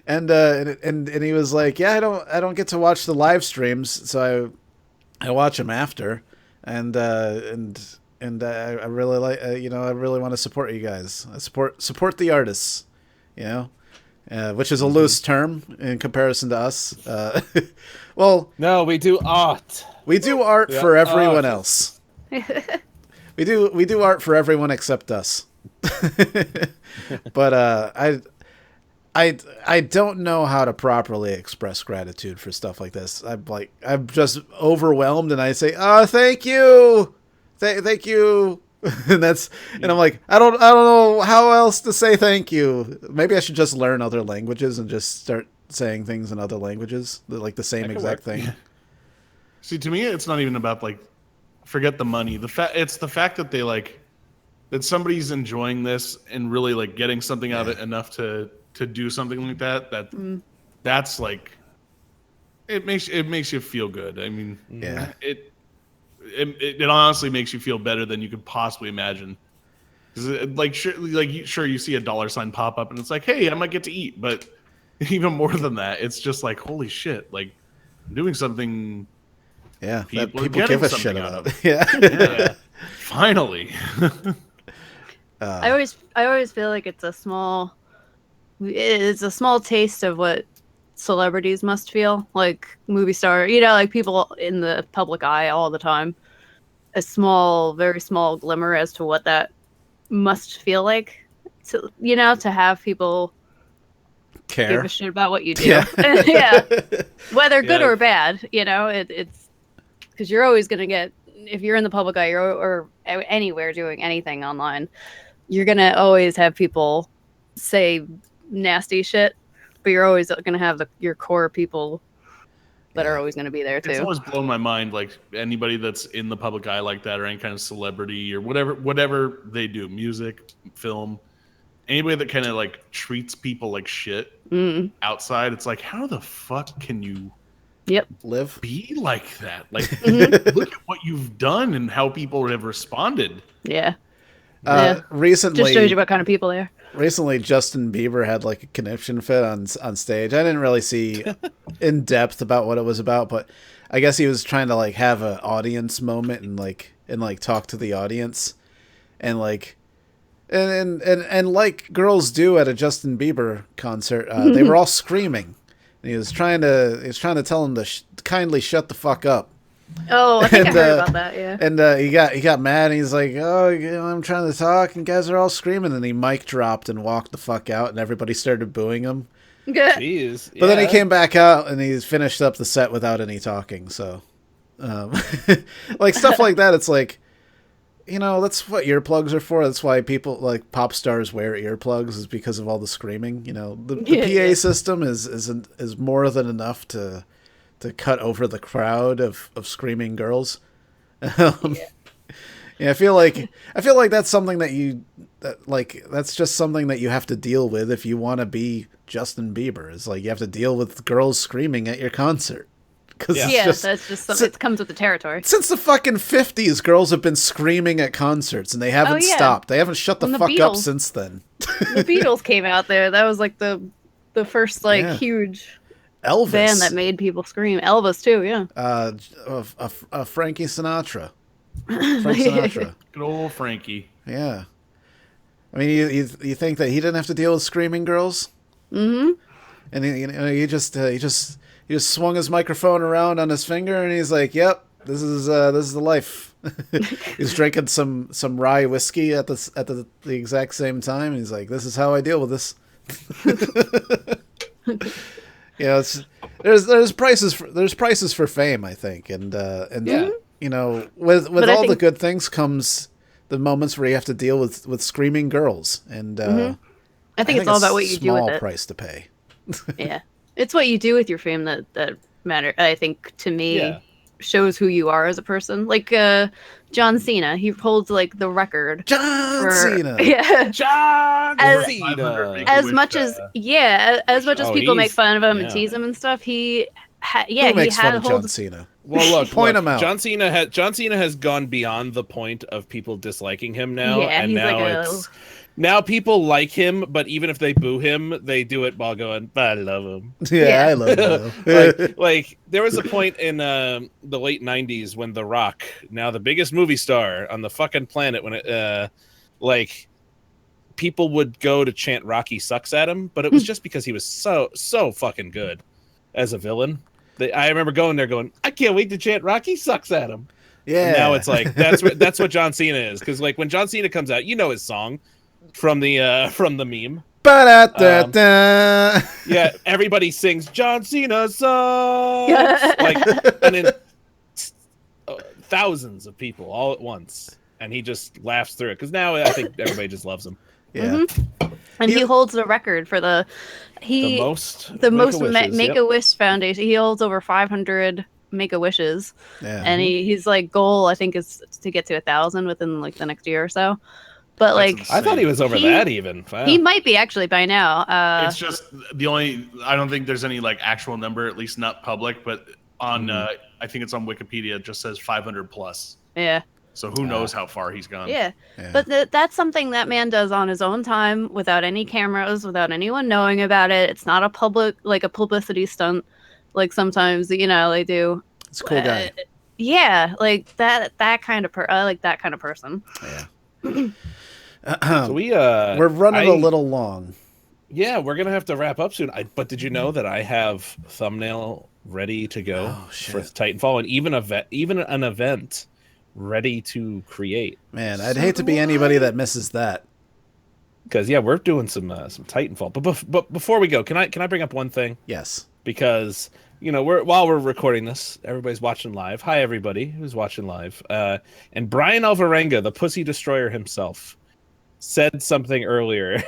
and he was like, yeah, I don't get to watch the live streams, so I watch them after, and I really like I really want to support you guys. I support the artists, which is a loose term in comparison to us. Well, no, we do art. We do art for everyone else. We do art for everyone except us. But I don't know how to properly express gratitude for stuff like this. I'm just overwhelmed, and I say, thank you, thank you, and I'm like, I don't know how else to say thank you. Maybe I should just learn other languages and just start saying things in other languages, like the same exact thing. See, to me, it's not even about like, forget the money. It's the fact that they that somebody's enjoying this and really like getting something out of it enough to do something like that. That's like, it makes you feel good. I mean, yeah, it honestly makes you feel better than you could possibly imagine. Sure, you see a $sign pop up and it's like, hey, I might get to eat, but even more than that, it's just like, holy shit, like I'm doing something. Yeah, people give a shit about. Yeah. Finally. I always feel like it's a small taste of what celebrities must feel, like movie star, like people in the public eye all the time. A small, very small glimmer as to what that must feel like to have people care, give a shit about what you do. Yeah. Yeah. Whether good or bad, it's because you're always gonna get, if you're in the public eye or anywhere doing anything online, you're gonna always have people say nasty shit, but you're always gonna have your core people that are always gonna be there too. It's always blown my mind, like anybody that's in the public eye like that, or any kind of celebrity or whatever they do, music, film, anybody that kind of like treats people like shit outside. It's like, how the fuck can you live be like that? Like, look at what you've done and how people have responded. Yeah. Recently, just shows you what kind of people they are. Recently, Justin Bieber had like a conniption fit on stage. I didn't really see in depth about what it was about, but I guess he was trying to like have an audience moment and like talk to the audience, and like and like girls do at a Justin Bieber concert, they were all screaming, and he was trying to tell them to kindly shut the fuck up. Oh, I think I heard about that. Yeah. And he got mad. And he's like, "Oh, I'm trying to talk, and guys are all screaming." And he mic dropped and walked the fuck out, and everybody started booing him. Jeez. But then he came back out and he finished up the set without any talking. So, like stuff like that. It's like, that's what earplugs are for. That's why people like pop stars wear earplugs, is because of all the screaming. The PA system is more than enough to cut over the crowd of screaming girls. I feel like that's something that's just something that you have to deal with if you want to be Justin Bieber. Is like you have to deal with girls screaming at your concert. That's just something. It comes with the territory. Since the fucking 50s, girls have been screaming at concerts, and they haven't stopped. They haven't shut the fuck up since then. The Beatles came out there. That was like the first huge Elvis band that made people scream. Elvis too, yeah. Frankie Sinatra. Frank Sinatra. Good old Frankie. Yeah. I mean, you think that he didn't have to deal with screaming girls? Mm-hmm. And he just swung his microphone around on his finger, and he's like, "Yep, this is the life." He's drinking some rye whiskey at the exact same time, and he's like, "This is how I deal with this." There's prices for fame, I think, and with all the good things comes the moments where you have to deal with screaming girls, and I think it's all about what you do with it. Small price to pay. Yeah, it's what you do with your fame that matter. I think to me shows who you are as a person. Like John Cena, he holds like the record. John Cena. Yeah. John Cena. As much as people make fun of him and tease him and stuff, Who makes fun of John Cena? Well, look, him out. John Cena has gone beyond the point of people disliking him now, and now people like him, but even if they boo him, they do it while going, "I love him." Yeah, I love him. like there was a point in the late '90s when The Rock, now the biggest movie star on the fucking planet, when it people would go to chant "Rocky sucks" at him, but it was just because he was so fucking good as a villain. I remember going there going, "I can't wait to chant Rocky sucks" at him. Yeah. And now it's like that's what John Cena is, because like when John Cena comes out, his song from the meme. Yeah, everybody sings John Cena sucks. And then thousands of people all at once, and he just laughs through it, because now I think everybody just loves him. Yeah. And he holds the record for the most Make-A-Wish Foundation. He holds over 500 Make-A-Wishes. Yeah. And he's like, goal I think is to get to 1,000 within like the next year or so. But I thought he was over that even. Wow. He might be actually by now. It's just I don't think there's any like actual number, at least not public, but on I think it's on Wikipedia. It just says 500 plus. Yeah. So who knows how far he's gone? Yeah. But that's something that man does on his own time, without any cameras, without anyone knowing about it. It's not a publicity stunt, like sometimes they do. It's a cool guy. Yeah, like that kind of I like that kind of person. Yeah. So we're running a little long. Yeah, we're gonna have to wrap up soon. But did you know that I have thumbnail ready to go for Titanfall, and even an event ready to create? Man, I'd hate to be anybody that misses that. Because we're doing some Titanfall. But before we go, can I bring up one thing? Yes. Because while we're recording this, everybody's watching live. Hi, everybody who's watching live. And Brian Alvarenga, the Pussy Destroyer himself, said something earlier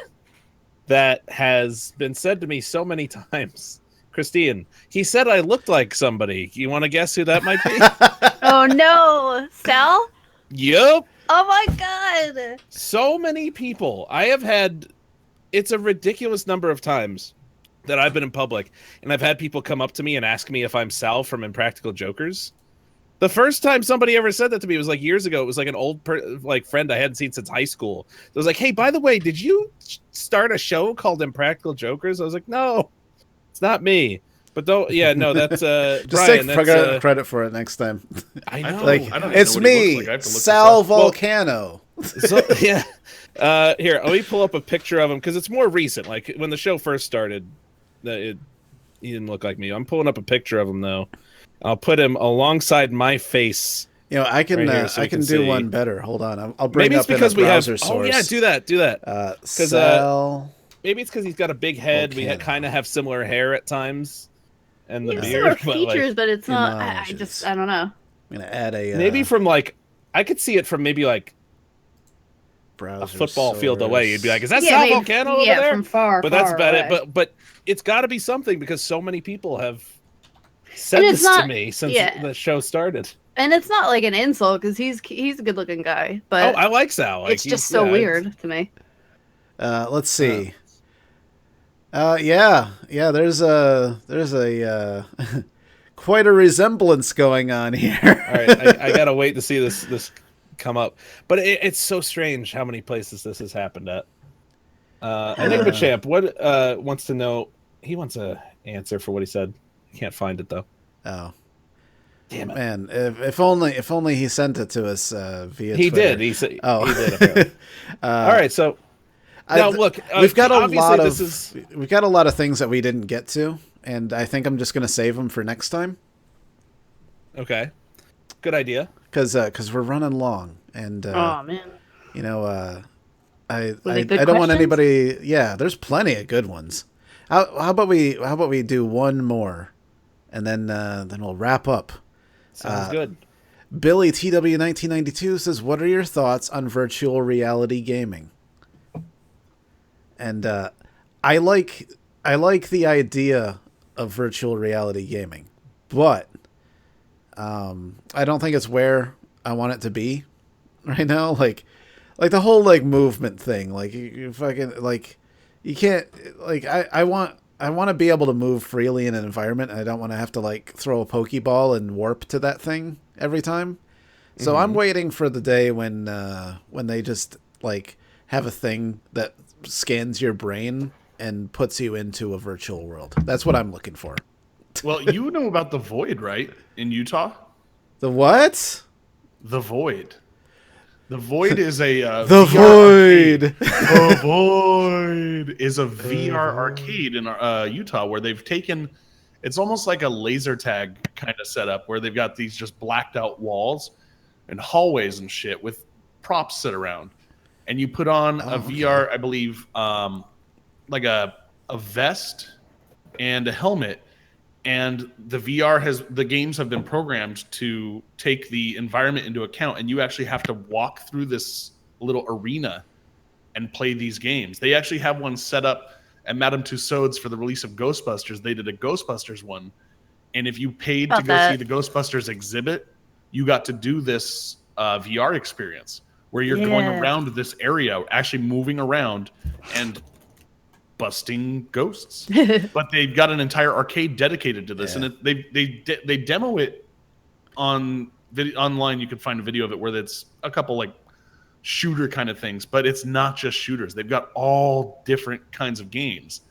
that has been said to me so many times. Christine, he said I looked like somebody. You want to guess who that might be? Oh no, Sal? Yup. Oh my god. So many people. I have had, it's a ridiculous number of times that I've been in public, and I've had people come up to me and ask me if I'm Sal from Impractical Jokers. The first time somebody ever said that to me was like years ago. It was like an old friend I hadn't seen since high school. It was like, hey, by the way, did you start a show called Impractical Jokers? I was like, no, it's not me. But don't, yeah, no, that's Just Brian. take credit for it next time. I know. Like, I don't even it's know what he me, looks like. I have to look this Sal up. Volcano. So, yeah. Here, let me pull up a picture of him because it's more recent. Like when the show first started, he didn't look like me. I'm pulling up a picture of him though. I'll put him alongside my face. I can Right here, so I we can can do see. one better. Hold on, I'll bring Maybe it's up in a because we have. browser source. Oh yeah, do that. Sal. Maybe it's because he's got a big head. We Volcano. kind of have similar hair at times, and the You have beard. similar But, features, but it's not. I images. don't know. I'm gonna add a maybe from like, I could see it from maybe like browser a football field source. away. You'd be like, is that Yeah, Sal maybe- Volcano over yeah, there? from far. But that's far about away. it. But it's got to be something because so many people have said And it's this to not- me since yeah. the show started. And it's not like an insult because he's a good looking guy, Oh, but I like Sal. Like, it's just so weird to me. Let's see. Yeah. There's a quite a resemblance going on here. All right, I gotta wait to see this come up. But it's so strange how many places this has happened at. Enigma Champ, what wants to know? He wants a answer for what he said. I can't find it though. Oh. Damn it. Man, if only he sent it to us via He Twitter. did. He said. Oh. He did. Apparently. All right. So now look, we've got a obviously lot this of is- we've got a lot of things that we didn't get to, and I think I'm just gonna save them for next time okay. Good idea. because we're running long, and Oh man. I Were they good don't want questions? anybody. Yeah, there's plenty of good ones. How about we do one more, and then we'll wrap up. Sounds good. Billy TW 1992 says, "What are your thoughts on virtual reality gaming?" And I like the idea of virtual reality gaming, but I don't think it's where I want it to be right now. Like the whole like movement thing. Like you fucking like you can't like I want to be able to move freely in an environment. And I don't want to have to like throw a Pokeball and warp to that thing every time. So I'm waiting for the day when they just like have a thing that scans your brain and puts you into a virtual world. That's what I'm looking for. Well, you know about the Void, right? In Utah? The what? The Void. The Void is a The VR void. arcade. The Void is a VR arcade in Utah where they've taken. It's almost like a laser tag kind of setup where they've got these just blacked out walls and hallways and shit with props set around, and you put on a VR, I believe, like a vest and a helmet. And the games have been programmed to take the environment into account, and you actually have to walk through this little arena and play these games. They actually have one set up at Madame Tussauds for the release of Ghostbusters. They did a Ghostbusters one, and if you paid to go see the Ghostbusters exhibit, you got to do this VR experience where you're going around this area, actually moving around and busting ghosts. But they've got an entire arcade dedicated to this, and they demo it on online. You can find a video of it where it's a couple like shooter kind of things, but it's not just shooters. They've got all different kinds of games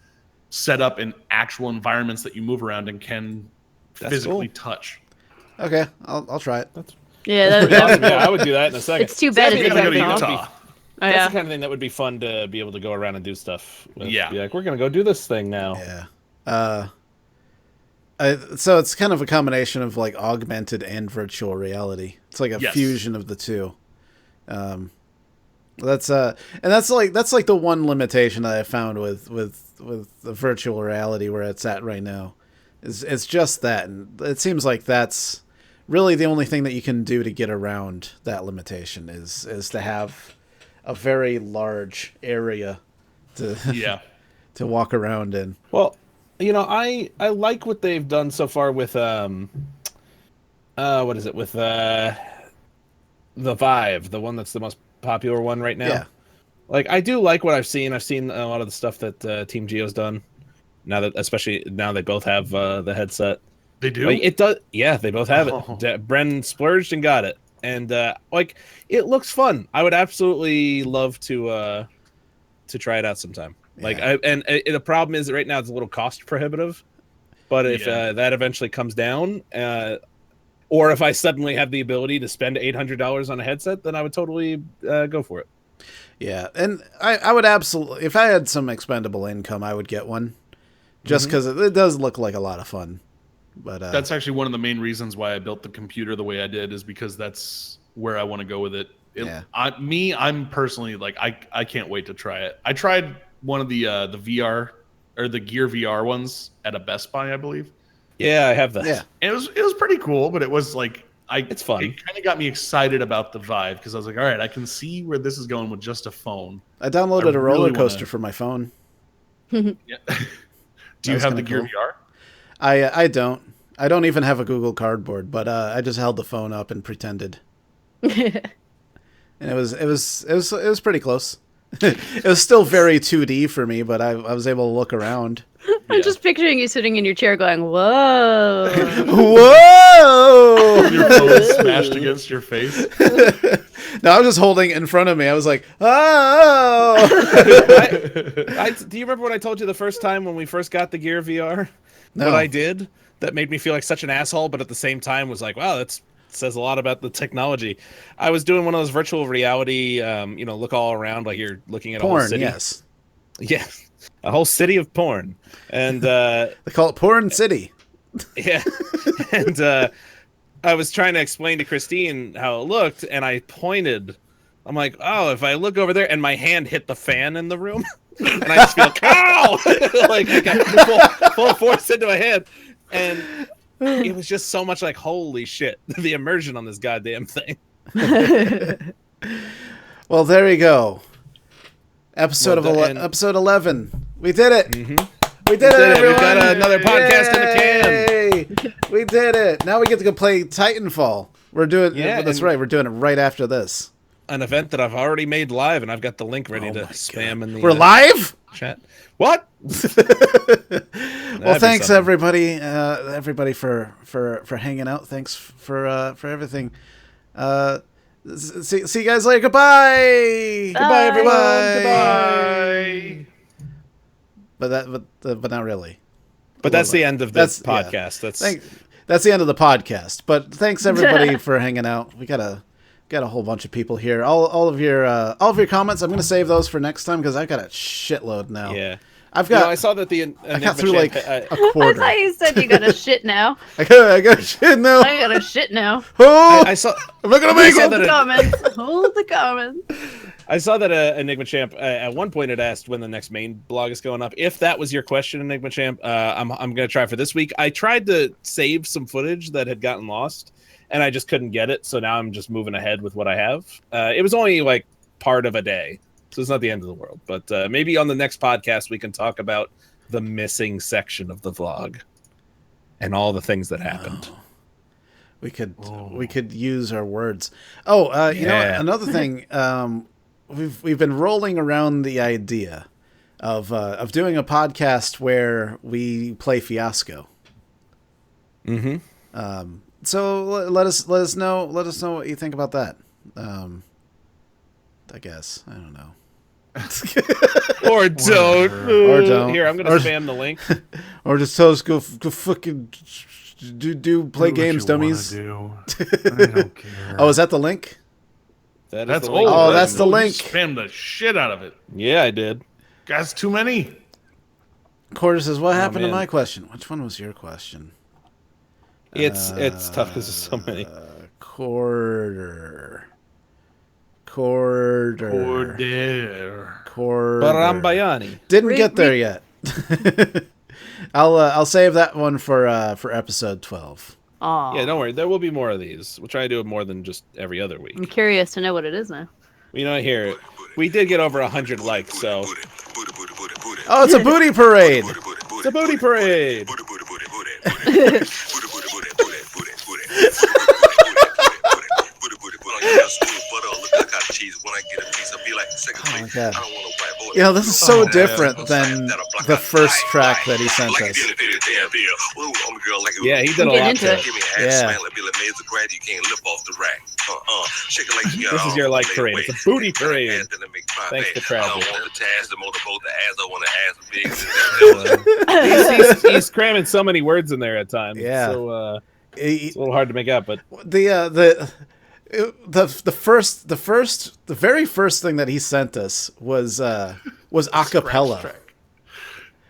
set up in actual environments that you move around and can physically touch. Okay, I'll try it. Yeah, Awesome. Yeah, I would do that in a second. it's too bad See, I it think gotta didn't go to come Utah. off. Oh, That's yeah. the kind of thing that would be fun to be able to go around and do stuff with. Yeah. Be like, we're going to go do this thing now. Yeah. So it's kind of a combination of like augmented and virtual reality. It's like a fusion of the two. That's like the one limitation that I found with the virtual reality where it's at right now. It's just that, and it seems like that's really the only thing that you can do to get around that limitation is to have a very large area to Yeah. to walk around in. Well, I like what they've done so far with what is it with the Vive, the one that's the most popular one right now. Yeah. Like, I do like what I've seen. I've seen a lot of the stuff that Team Geo's done. Especially now they both have the headset. They do? Like, it does. Yeah, they both have Oh. it. Bren splurged and got it, and it looks fun. I would absolutely love to try it out sometime. Yeah. The problem is that right now it's a little cost prohibitive, but if that eventually comes down, or if I suddenly have the ability to spend $800 on a headset, then I would totally go for it. Yeah, and I would absolutely, if I had some expendable income, I would get one, just because it does look like a lot of fun. But that's actually one of the main reasons why I built the computer the way I did, is because that's where I want to go with it. I'm personally like, I can't wait to try it. I tried one of the VR or the Gear VR ones at a Best Buy, I believe. Yeah, I have that. yeah, And it was pretty cool, but it was like It's fun. It kind of got me excited about the Vive because I was like, all right, I can see where this is going with just a phone. I downloaded I a roller really coaster wanna- for my phone. Yeah. Do you That's have the kinda Gear cool. VR? I don't. I don't even have a Google Cardboard, but I just held the phone up and pretended, and it was pretty close. It was still very 2D for me, but I was able to look around. I'm just picturing you sitting in your chair going, whoa. Whoa! Your phone is smashed against your face. No, I was just holding it in front of me. I was like, oh! Do you remember what I told you the first time when we first got the Gear VR? No. What I did that made me feel like such an asshole, but at the same time was like, wow, that says a lot about the technology. I was doing one of those virtual reality, look all around like you're looking at a whole Porn, city. yes. Yeah, a whole city of porn. And They call it Porn City. yeah, and I was trying to explain to Christine how it looked, and I pointed. I'm like, oh, if I look over there, and my hand hit the fan in the room, and I just feel like, ow! Like I got full force into my head, and it was just so much like, holy shit, the immersion on this goddamn thing. Well, there you go. Episode Well, 11. We did it. Mm-hmm. We did it, We've everyone. got another podcast in the can. We did it. Now we get to go play Titanfall. We're doing that's right. We're doing it right after this. An event that I've already made live, and I've got the link ready Oh to my spam God. in the We're live? chat. What? Well, thanks everybody for hanging out. Thanks for everything. See you guys later. Goodbye. Goodbye, everyone. Bye. But not really. But that's the end of this That's- podcast. yeah. That's the end of the podcast. But thanks everybody for hanging out. We got a whole bunch of people here. All of your comments. I'm gonna save those for next time because I got a shitload now. Yeah. I've got. I saw that the I got through like a I quarter. thought you said you got a shit now. I got shit now. I got a shit now. Oh, I saw. I'm not gonna make Hold it. the comments. Hold the comments. I saw that Enigma Champ at one point had asked when the next main blog is going up. If that was your question, Enigma Champ, I'm going to try for this week. I tried to save some footage that had gotten lost, and I just couldn't get it. So now I'm just moving ahead with what I have. It was only like part of a day, so it's not the end of the world. But maybe on the next podcast we can talk about the missing section of the vlog and all the things that happened. We could use our words. Oh, you know what? Another thing. We've been rolling around the idea of doing a podcast where we play Fiasco. Mm-hmm. So let us know what you think about that. I guess I don't know. Or don't. Or don't. Here, I'm going to spam the link. Or just tell us go fucking play games, dummies. I don't care. Oh, is that the link? That's the link. old. Oh, that's the You link. spammed the shit out of it. Yeah, I did. Guys, too many. Quarter says, what happened to man. my question? Which one was your question? It's tough because there's so many. Quarter. Order. Quarter. Barambayani. Didn't get there yet. I'll save that one for episode 12. Oh, Yeah, don't worry. There will be more of these. We'll try to do it more than just every other week. I'm curious to know what it is now. You know, here we did get over 100 likes, so Oh, it's a booty parade. it's a booty parade. Oh my god. You know, this is so different than the first track that he sent us. Yeah, he did a Get lot into to it. it. Yeah. This is your like parade. It's a booty parade. Thanks to Tragic. He's cramming so many words in there at times. Yeah. So it's a little hard to make up, but The very first thing that he sent us was acapella.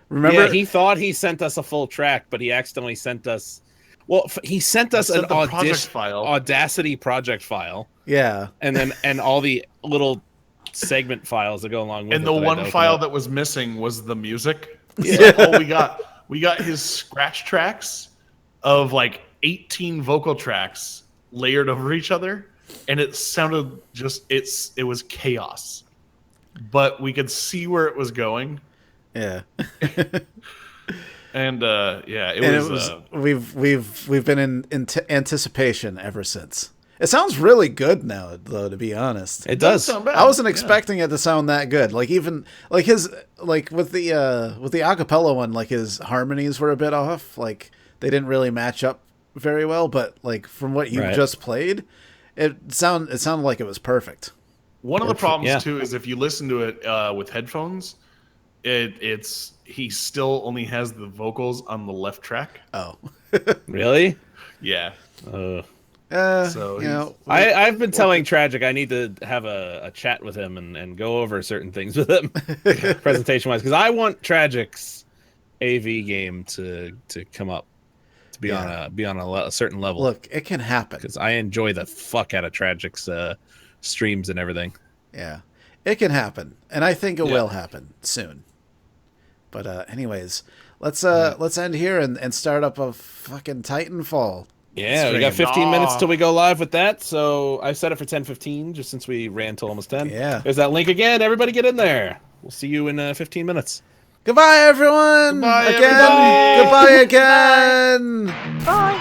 Remember? yeah, he thought he sent us a full track, but he accidentally sent us. Well, he sent us an Audacity project file. Yeah. And all the little segment files that go along with it. And the that I one opened file up. that was missing was the music. Yeah. So all we got his scratch tracks of like 18 vocal tracks layered over each other, and it sounded it was chaos. But we could see where it was going. Yeah. And yeah, it And was, we've been in anticipation ever since. It sounds really good now, though, to be honest. It does. sound bad. I wasn't expecting it to sound that good. Like even like his with the acapella one, like his harmonies were a bit off. Like they didn't really match up very well. But like from what you just played, it sounded like it was perfect. One of the problems yeah. too is if you listen to it with headphones, he still only has the vocals on the left track. Oh, Really? Yeah. so So you know, I've been telling Tragic I need to have a chat with him and go over certain things with him, presentation wise, because I want Tragic's AV game to come up, to be on a certain level. look, it can happen. Because I enjoy the fuck out of Tragic's streams and everything. Yeah, it can happen, and I think it will happen soon. But anyways, let's end here and start up a fucking Titanfall. Yeah, we got 15 minutes till we go live with that, so I set it for 10:15 just since we ran till almost 10. Yeah. There's that link again. Everybody get in there. We'll see you in 15 minutes. Goodbye, everyone. Goodbye, again. everybody. Goodbye again. Bye.